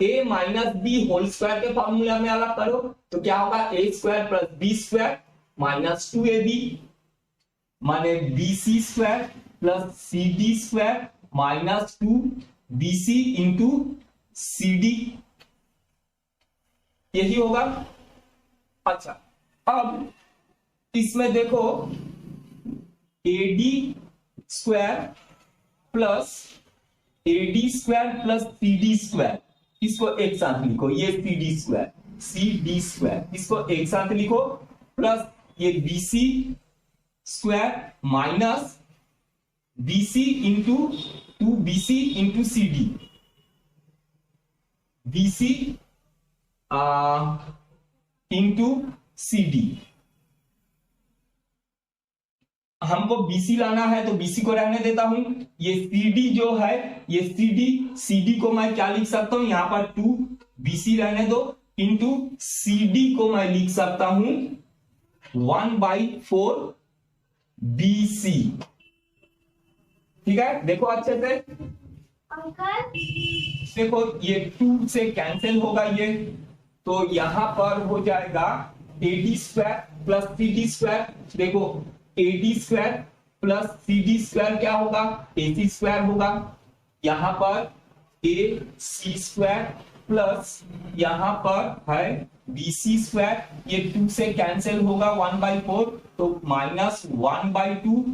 A minus B whole square के फॉर्मूला में अलग करो तो क्या होगा, A square plus B square minus 2AB माने BC square plus CD square minus 2BC into CD, यही होगा। अच्छा अब इसमें देखो AD square plus AD square plus CD square, इसको एक साथ लिखो, ये CD स्क्वायर इसको एक साथ लिखो, प्लस ये BC square minus BC into 2BC into CD, BC into CD। हमको BC लाना है तो BC को रहने देता हूं, ये CD जो है ये CD को मैं क्या लिख सकता हूं, यहां पर 2BC रहने दो इंटू CD को मैं लिख सकता हूं 1/4 BC, ठीक है। देखो अच्छे से देखो ये 2 से कैंसिल होगा ये, तो यहां पर हो जाएगा AD square plus CD square, देखो AD square plus CD square क्या होगा, AC स्क्वायर होगा, यहां पर AC स्क्वायर प्लस यहां पर है BC स्क्वायर, ये 2 से कैंसिल होगा 1/4, तो माइनस 1/2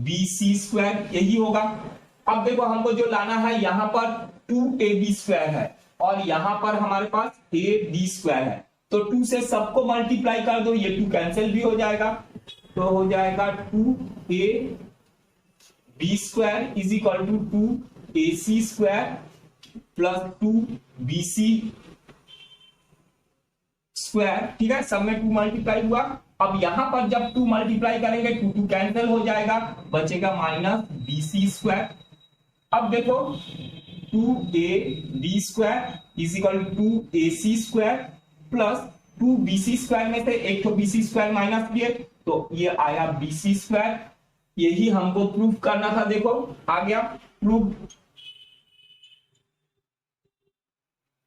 BC स्क्वायर, यही होगा। अब देखो हमको जो लाना है, यहां पर 2AB स्क्वायर है और यहां पर हमारे पास AB स्क्वायर है, तो 2 से सबको मल्टीप्लाई कर दो, ये 2 कैंसिल भी हो जाएगा, तो हो जाएगा 2AB B square is equal to 2ac square plus 2bc square. ठीक है, सब में 2 मल्टीप्लाई हुआ। अब यहां पर जब 2 मल्टीप्लाई करेंगे 2 कैंसिल हो जाएगा, बचेगा माइनस bc स्क्वायर। अब देखो 2ab square is equal to 2ac square plus 2bc square में से एक तो bc स्क्वायर माइनस किए तो ये आया bc स्क्वायर। यही हमको प्रूफ करना था। देखो आ गया प्रूफ।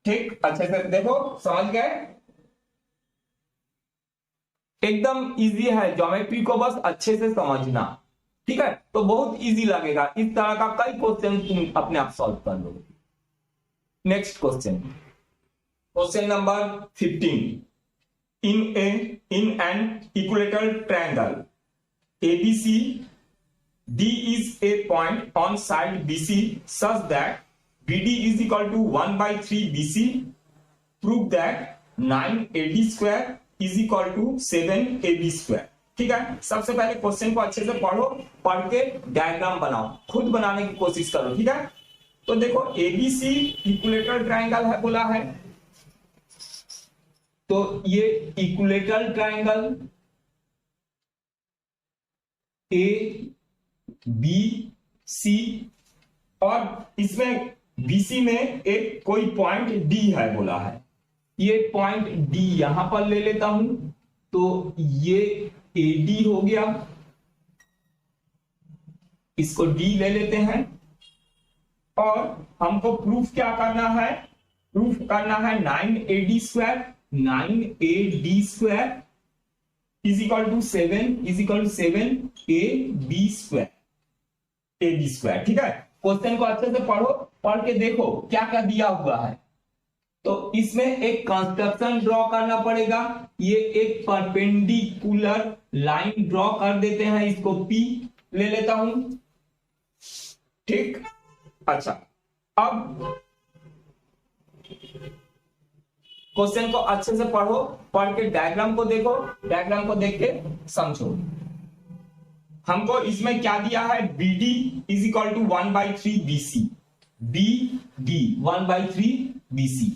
ठीक, अच्छे से देखो, समझ गए। एकदम इजी है, ज्योमेट्री को बस अच्छे से समझना। ठीक है, तो बहुत इजी लगेगा। इस तरह का कई क्वेश्चन तुम अपने आप सॉल्व कर लोगे। Next question, question number 15। in an equilateral triangle ABC, D is a point on side BC such that BD is equal to 1 by 3 BC. Prove that 9AD square is equal to 7AB square. ठीक है, सबसे पहले question को अच्छे से पढ़ो, पढ़ के डायग्राम बनाओ, खुद बनाने की कोशिश करो। ठीक है, तो देखो ABC इक्विलेटरल ट्रायंगल है बोला है, तो ये equilateral triangle A B C और इसमें बीसी में एक कोई पॉइंट डी है बोला है। ये पॉइंट डी यहां पर ले लेता हूं, तो ये एडी हो गया, इसको डी ले लेते हैं। और हमको प्रूफ क्या करना है, प्रूफ करना है 9AD square, 9AD square is equal to 7AB square, AB square. ठीक है, क्वेश्चन को अच्छे से पढ़ो, पढ़ के देखो क्या क्या दिया हुआ है। तो इसमें एक कंस्ट्रक्शन ड्रॉ करना पड़ेगा। ये एक परपेंडिकुलर लाइन ड्रॉ कर देते हैं, इसको P ले लेता हूं। ठीक, अच्छा, अब क्वेश्चन को अच्छे से पढ़ो, पढ़ के डायग्राम को देखो, डायग्राम को देख के समझो। हमको इसमें क्या दिया है, BD is equal to 1 by 3 BC, BD 1 by 3 BC।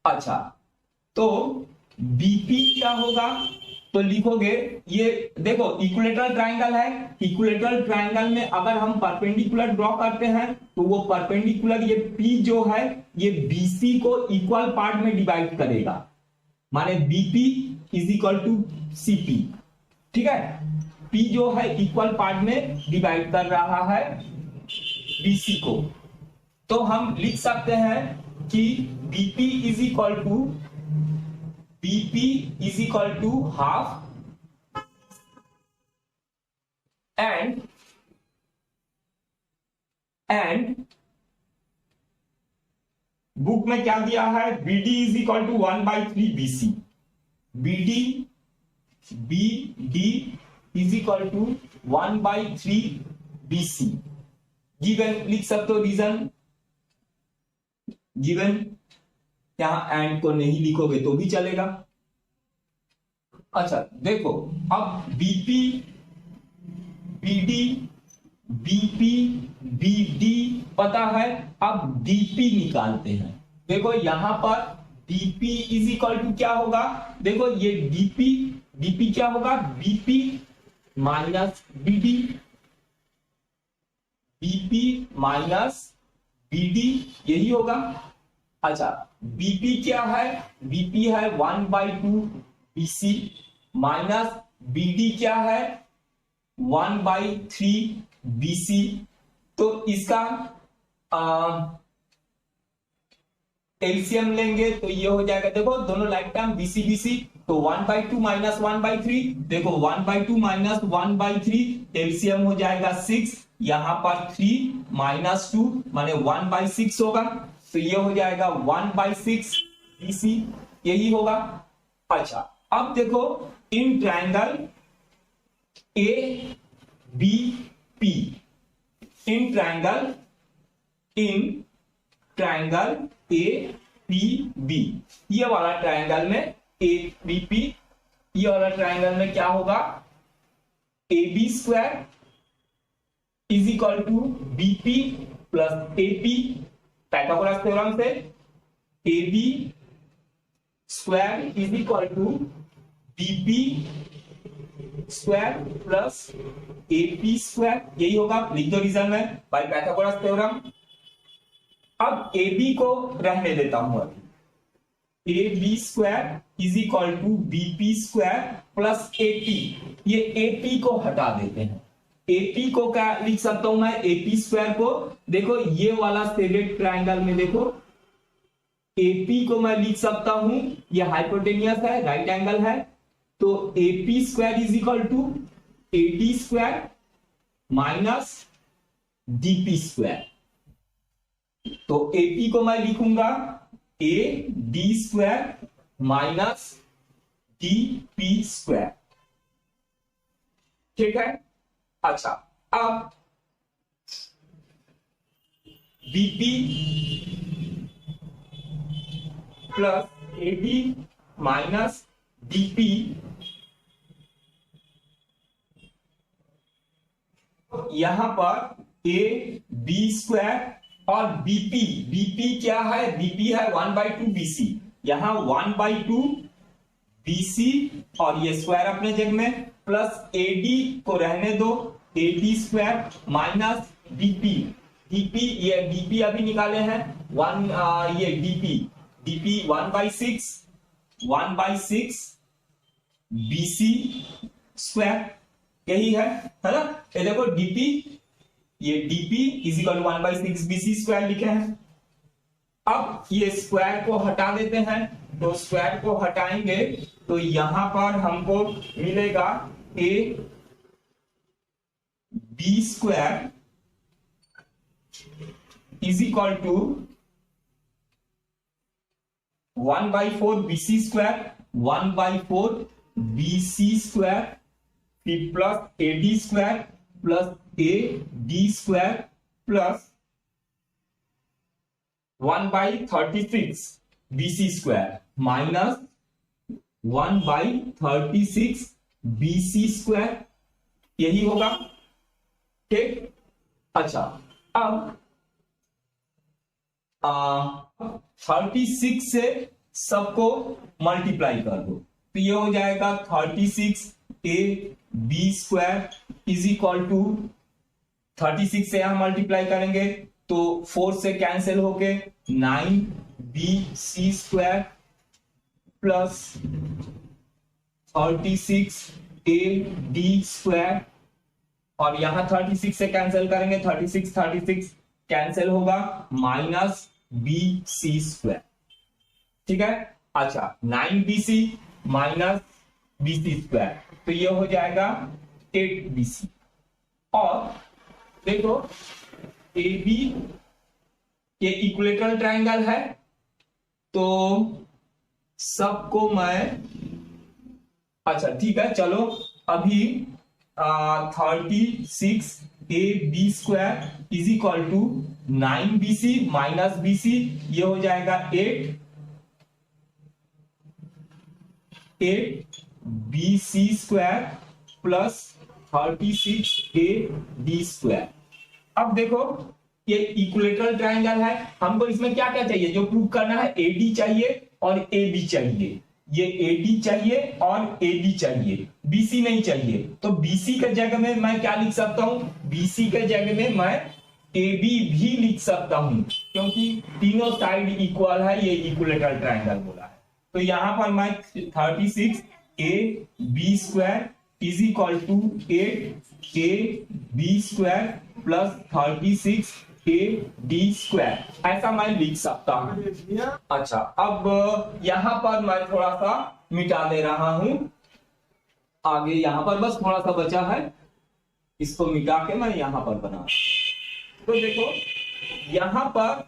अच्छा, तो BP क्या होगा, तो लिखोगे, ये देखो इक्विलेटरल ट्रायंगल है, इक्विलेटरल ट्रायंगल में अगर हम परपेंडिकुलर ड्रॉ करते हैं तो वो परपेंडिकुलर ये P जो है ये BC को इक्वल पार्ट में डिवाइड करेगा, माने BP is equal to CP। ठीक है, P जो है इक्वल पार्ट में डिवाइड कर रहा है BC को, तो हम लिख सकते हैं कि BP is equal to half and book में क्या दिया है, BD is equal to 1 by 3 BC, BD is equal to 1 by 3 BC। Given लिख सकते हो, रीजन गिवन, यहां एंड को नहीं लिखोगे तो भी चलेगा। अच्छा देखो, अब BP BD BP BD पता है, अब DP निकालते हैं। देखो यहां पर DP इज इक्वल टू क्या होगा, देखो ये DP क्या होगा, BP minus BD, BP minus BD यही होगा। अच्छा, BP क्या है, BP है 1 by 2 BC माइनस BD क्या है 1 by 3 BC। तो इसका एलसीएम लेंगे तो ये हो जाएगा, देखो दोनों लाइक टर्म BC BC, तो 1 by 2 माइनस 1 by 3, देखो 1 by 2 माइनस 1 by 3 एलसीएम हो जाएगा 6, यहां पर 3 माइनस 2 माने 1 by 6 होगा, तो ये हो जाएगा 1 by 6 BC, यही होगा। अच्छा, अब देखो in triangle ABP, in triangle ABB, ये वाला ट्रायंगल में ABP, ये वाला ट्रायंगल में क्या होगा, AB square is equal to BP plus AP, Pythagoras theorem से AB square is equal to BP square plus AP square, यही होगा, लिख दो रीजन में बाय पाइथागोरस थ्योरम। अब एबी को रहने देता हूं, अभी A B square is equal to BP square plus AP, ये एपी को हटा देते हैं। एपी को क्या लिख सकता हूं मैं, एपी स्क्वायर को, देखो ये वाला सेडेड ट्रायंगल में देखो एपी को मैं लिख सकता हूं, ये हाइपोटेनियस है, राइट एंगल है, तो AP square is equal to AD square minus DP square. तो एपी को मैं लिखूंगा A D square minus D P square, ठीक है। अच्छा, अब BP plus AD minus DP, यहां पर ए बी स्क्वायर और बीपी, बीपी क्या है, बीपी है 1/2 बीसी, यहां 1/2 बीसी और ये स्क्वायर अपने जगह में, प्लस एडी को रहने दो, AD square minus DP, DP ये बीपी अभी निकाले हैं ये डीपी 1/6 बीसी स्क्वायर, यही है ना। ये देखो डीपी, ये DP is equal 1/6 BC square लिखे हैं। अब ये स्क्वायर को हटा देते हैं, तो स्क्वायर को हटाएंगे तो यहां पर हमको मिलेगा A B square is equal to 1/4 BC square, 1/4 BC square, फिर plus AD square plus A D square plus 1/36 BC square minus 1/36 BC square, यही होगा, ठीक। अच्छा, अब 36 से सबको मल्टीप्लाई कर दो, तो ये हो जाएगा 36 A B square is equal to 36 से यहां मल्टीप्लाई करेंगे तो 4 से कैंसिल होके 9 B C square plus 36 A D square, और यहां 36 से कैंसिल करेंगे 36 कैंसिल होगा माइनस बी सी स्क्वायर, ठीक है। अच्छा, 9 B C minus B C square, तो ये हो जाएगा 8 बीसी। और देखो ए बी ये इक्विलेटरल ट्रायंगल है, तो सबको मैं, अच्छा ठीक है, चलो अभी 36 A B square is equal to 9 BC minus BC, ये हो जाएगा 8 B C square plus 36 A D square. अब देखो ये इक्विलेटरल ट्रायंगल है, हमको इसमें क्या क्या चाहिए, जो प्रूव करना है एडी चाहिए और ए बी चाहिए, ये एडी चाहिए और एडी चाहिए, बीसी नहीं चाहिए। तो बीसी के जगह में मैं क्या लिख सकता हूं, बीसी के जगह में मैं एबी भी लिख सकता हूं, क्योंकि तीनों साइड इक्वल है, ये इक्विलेटरल ट्रायंगल बोला है। तो यहां पर मैं 36 A B square is equal to 8 A B square plus 36 A D square, ऐसा मैं लिख सकता हूं। अच्छा, अब यहां पर मैं थोड़ा सा मिटा दे रहा हूं, आगे यहां पर बस थोड़ा सा बचा है, इसको मिटा के मैं यहां पर बना। तो देखो यहां पर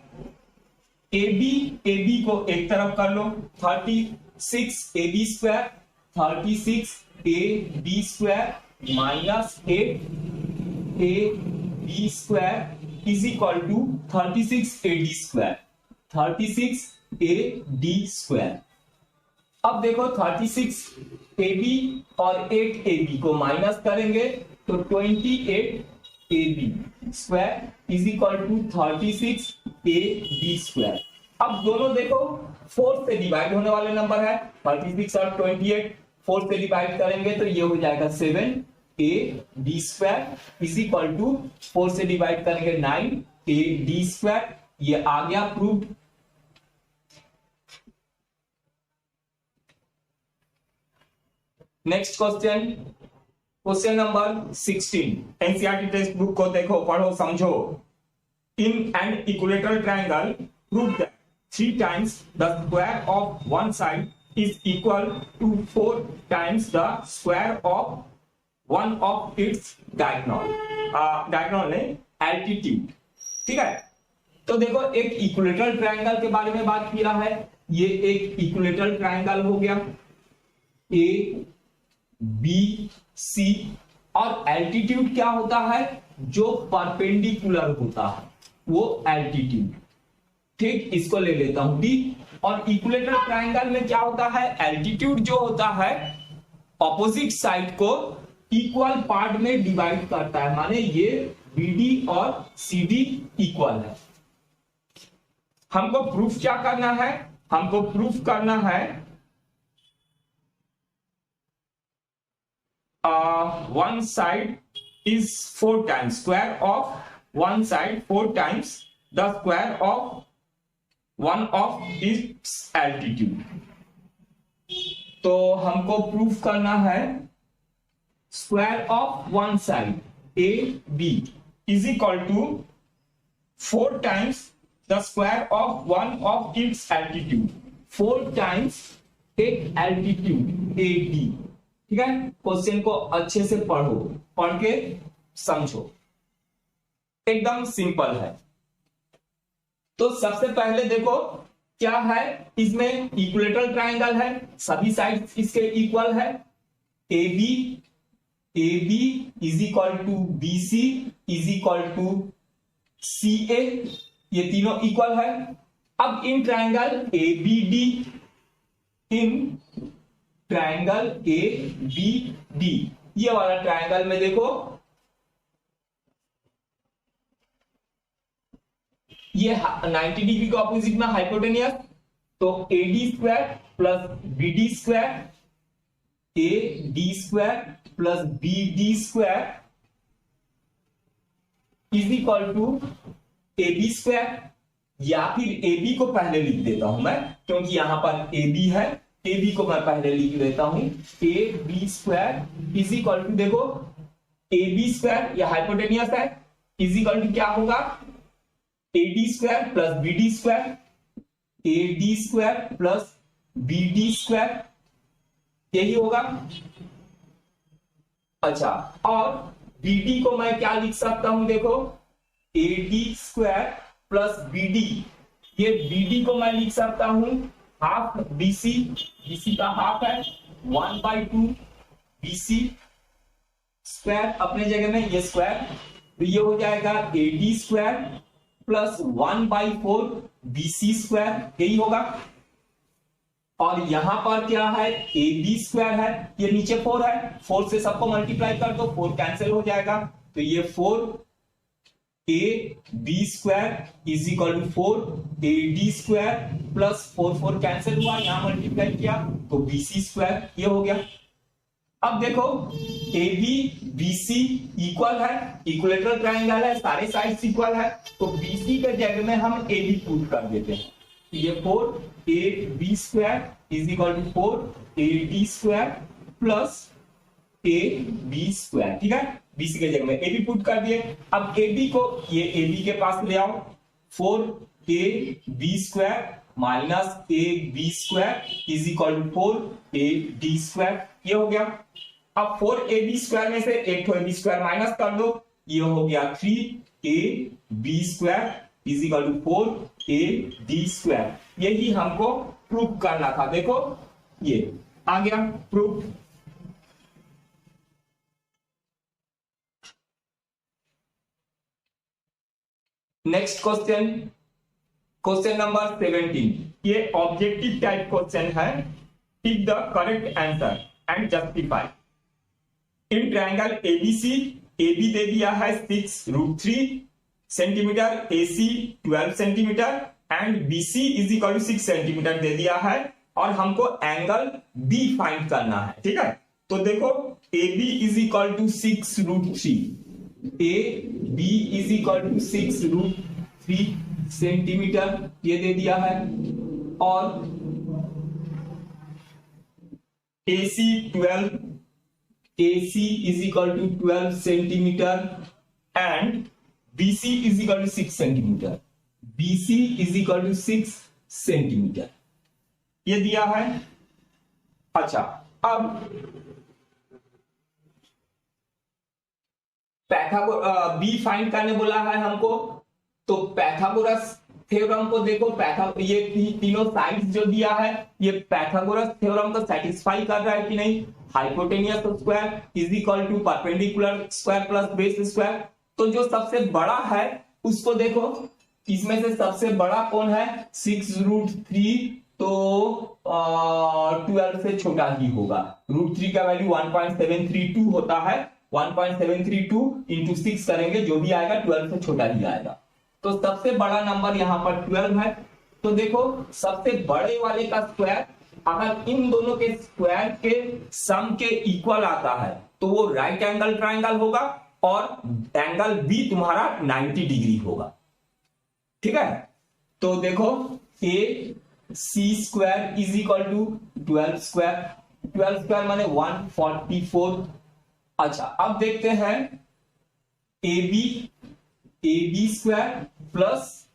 ए बी को एक तरफ कर लो, 36 A B square 36 A B square minus 8 A B square is equal to 36 A D square, 36 A D square. अब देखो 36 ए बी और 8 ए बी को माइनस करेंगे तो 28 A B square is equal to 36 A B square. अब दोनों देखो 4 से डिवाइड होने वाले नंबर है, 36 और 28 4 से डिवाइड करेंगे तो ये हो जाएगा 7 A B square is equal to 4 से डिवाइड करेंगे 9 ए डी स्क्वायर। ये आ गया proof. Next question, question number 16। NCERT text book को देखो, पढ़ो, समझो। In an equilateral triangle prove that 3 times the square of one side is equal to 4 times the square of one of its diagonal। Diagonal ने altitude, ठीक है। तो देखो एक इक्विलेटरल ट्रायंगल के बारे में बात किया है। ये एक इक्विलेटरल ट्रायंगल हो गया, ए बी सी, और एल्टीट्यूड क्या होता है, जो परपेंडिकुलर होता है वो एल्टीट्यूड, ठीक। इसको ले लेता हूं डी। और इक्विलेटरल ट्रायंगल में क्या होता है, एल्टीट्यूड जो होता है ऑपोजिट साइड को इक्वल पार्ट में डिवाइड करता है, माने ये बीडी और सीडी इक्वल है। हमको प्रूफ क्या करना है, हमको प्रूफ करना है one side is 4 times square of one side 4 times the square of one of its altitude। तो हमको प्रूफ करना है square of one side A B is equal to 4 times the square of one of its altitude, 4 times एक altitude ए B, ठीक है। Question को अच्छे से पढ़ो, पढ़ के समझो, एकदम सिंपल है। तो सबसे पहले देखो क्या है, इसमें इक्विलेटरल ट्रायंगल है, सभी साइड्स इसके इक्वल है। A B is equal to B C is equal to C A, ये तीनों इक्वल है। अब in triangle A B D, in triangle A B D, ये वाला ट्रायंगल में देखो ये 90 डिग्री के ऑपोजिट में हाइपोटेनियस, तो A D square plus B D square, A D square plus B D square is equal to A B square. या फिर ए बी को पहले लिख देता हूं मैं, क्योंकि यहां पर ए बी है, ए बी को मैं पहले लिख देता हूं, A B square is equal to, देखो ए बी स्क्वायर यह हाइपोटेनियस है, इज इक्वल टू क्या होगा, A D square plus B D square, A D square plus B D square, यही होगा। अच्छा, और बी डी को मैं क्या लिख सकता हूं, देखो A D square plus B D, ये बी डी को मैं लिख सकता हूं हाफ बीसी, बीसी का हाफ है 1/2 बीसी स्क्वायर, अपने जगह में ये स्क्वायर, तो ये हो जाएगा ए D square plus 1/4 BC square, यही होगा। और यहां पर क्या है, ए बी स्क्वायर है, ये नीचे 4 है, 4 से सबको मल्टीप्लाई कर दो, 4 कैंसिल हो जाएगा, तो ये 4 A B square is equal to 4 A D square plus 4 cancel हुआ, यहां मल्टीप्लाई किया तो बीसी स्क्वायर, ये हो गया। अब देखो A B B C equal है, इक्विलेटरल ट्रायंगल है, सारे साइड्स इक्वल है, तो बीसी के जगह में हम ए बी पुट कर देते हैं, तो ये 4 A B square is equal to 4 A D square plus A B square, ठीक है। बीसी के जगह में ए बी पुट कर दिए। अब ए बी को ये ए बी के पास ले आओ, 4 A B square minus A B square is equal to 4 A D square, ये हो गया। अब 4 ए बी स्क्वायर में से एक तो ए बी स्क्वायर माइनस कर दो, ये हो गया 3 A B square is equal to 4 A D square. यही हमको प्रूफ करना था, देखो ये आ गया proof. Next question, question number 17, ये ऑब्जेक्टिव टाइप क्वेश्चन है। Tick the correct answer and justify. In triangle ABC A B दे दिया है 6√3 centimetre, A C 12 centimetre and B C is equal to 6 centimetre दे दिया है, और हमको एंगल बी फाइंड करना है। ठीक है, तो देखो A B is equal to 6√3, A B is equal to 6√3 centimetre ये दे दिया है, और A C 12, AC is equal to 12 centimetre and BC is equal to 6 centimetre, BC is equal to 6 centimetre ये दिया है। अच्छा, अब बी फाइंड करने बोला है हमको, तो पैथागोरस थ्योरम को देखो, ये तीनों साइड्स जो दिया है ये पैथागोरस थ्योरम को सेटिस्फाई कर रहा है कि नहीं। Hypotenuse square is equal to perpendicular square plus base square, तो जो सबसे बड़ा है उसको देखो, इसमें से सबसे बड़ा कौन है 6√3, तो 12 से छोटा ही होगा। √3 का वैल्यू 1.732 होता है, 1.732 इंटू 6 करेंगे जो भी आएगा 12 से छोटा ही आएगा, तो सबसे बड़ा नंबर यहाँ पर 12 है। तो देखो सबसे बड़े वाले का स्क्वायर अगर इन दोनों के स्क्वायर के सम के इक्वल आता है तो वो राइट एंगल ट्रायंगल होगा, और एंगल बी तुम्हारा 90 डिग्री होगा। ठीक है, तो देखो A C square is equal to 12 square, 12 square माने 144। अच्छा, अब देखते हैं A B square plus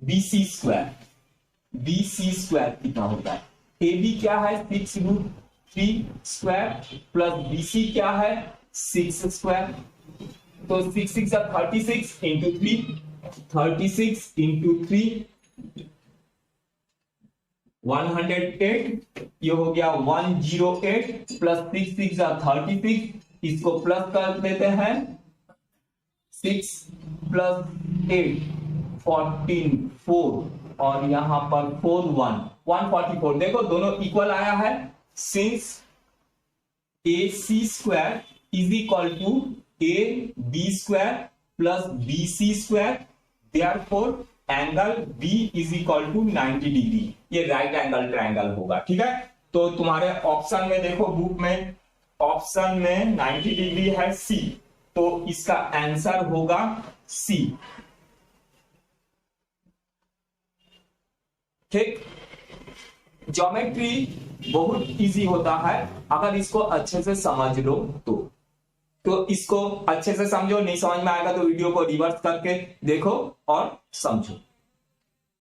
B C square कितना होता है। ए बी क्या है 6√3 स्क्वायर प्लस बी सी क्या है 6 स्क्वायर, तो 6 6 36 इंटू 3, 36 इंटू 3 108, ये हो गया 108 प्लस 6 6 36, इसको प्लस कर देते हैं 6 प्लस 8 14 4, और यहां पर 4 144। देखो दोनों इक्वल आया है, since A C square is equal to A B square plus B C square, therefore angle B is equal to 90 degree, ये राइट एंगल ट्रायंगल होगा। ठीक है, तो तुम्हारे ऑप्शन में देखो, बुक में ऑप्शन में 90 डिग्री है सी, तो इसका आंसर होगा सी। ठीक, ज्योमेट्री बहुत इजी होता है अगर इसको अच्छे से समझ लो तो इसको अच्छे से समझो, नहीं समझ में आएगा तो वीडियो को रिवर्स करके देखो और समझो।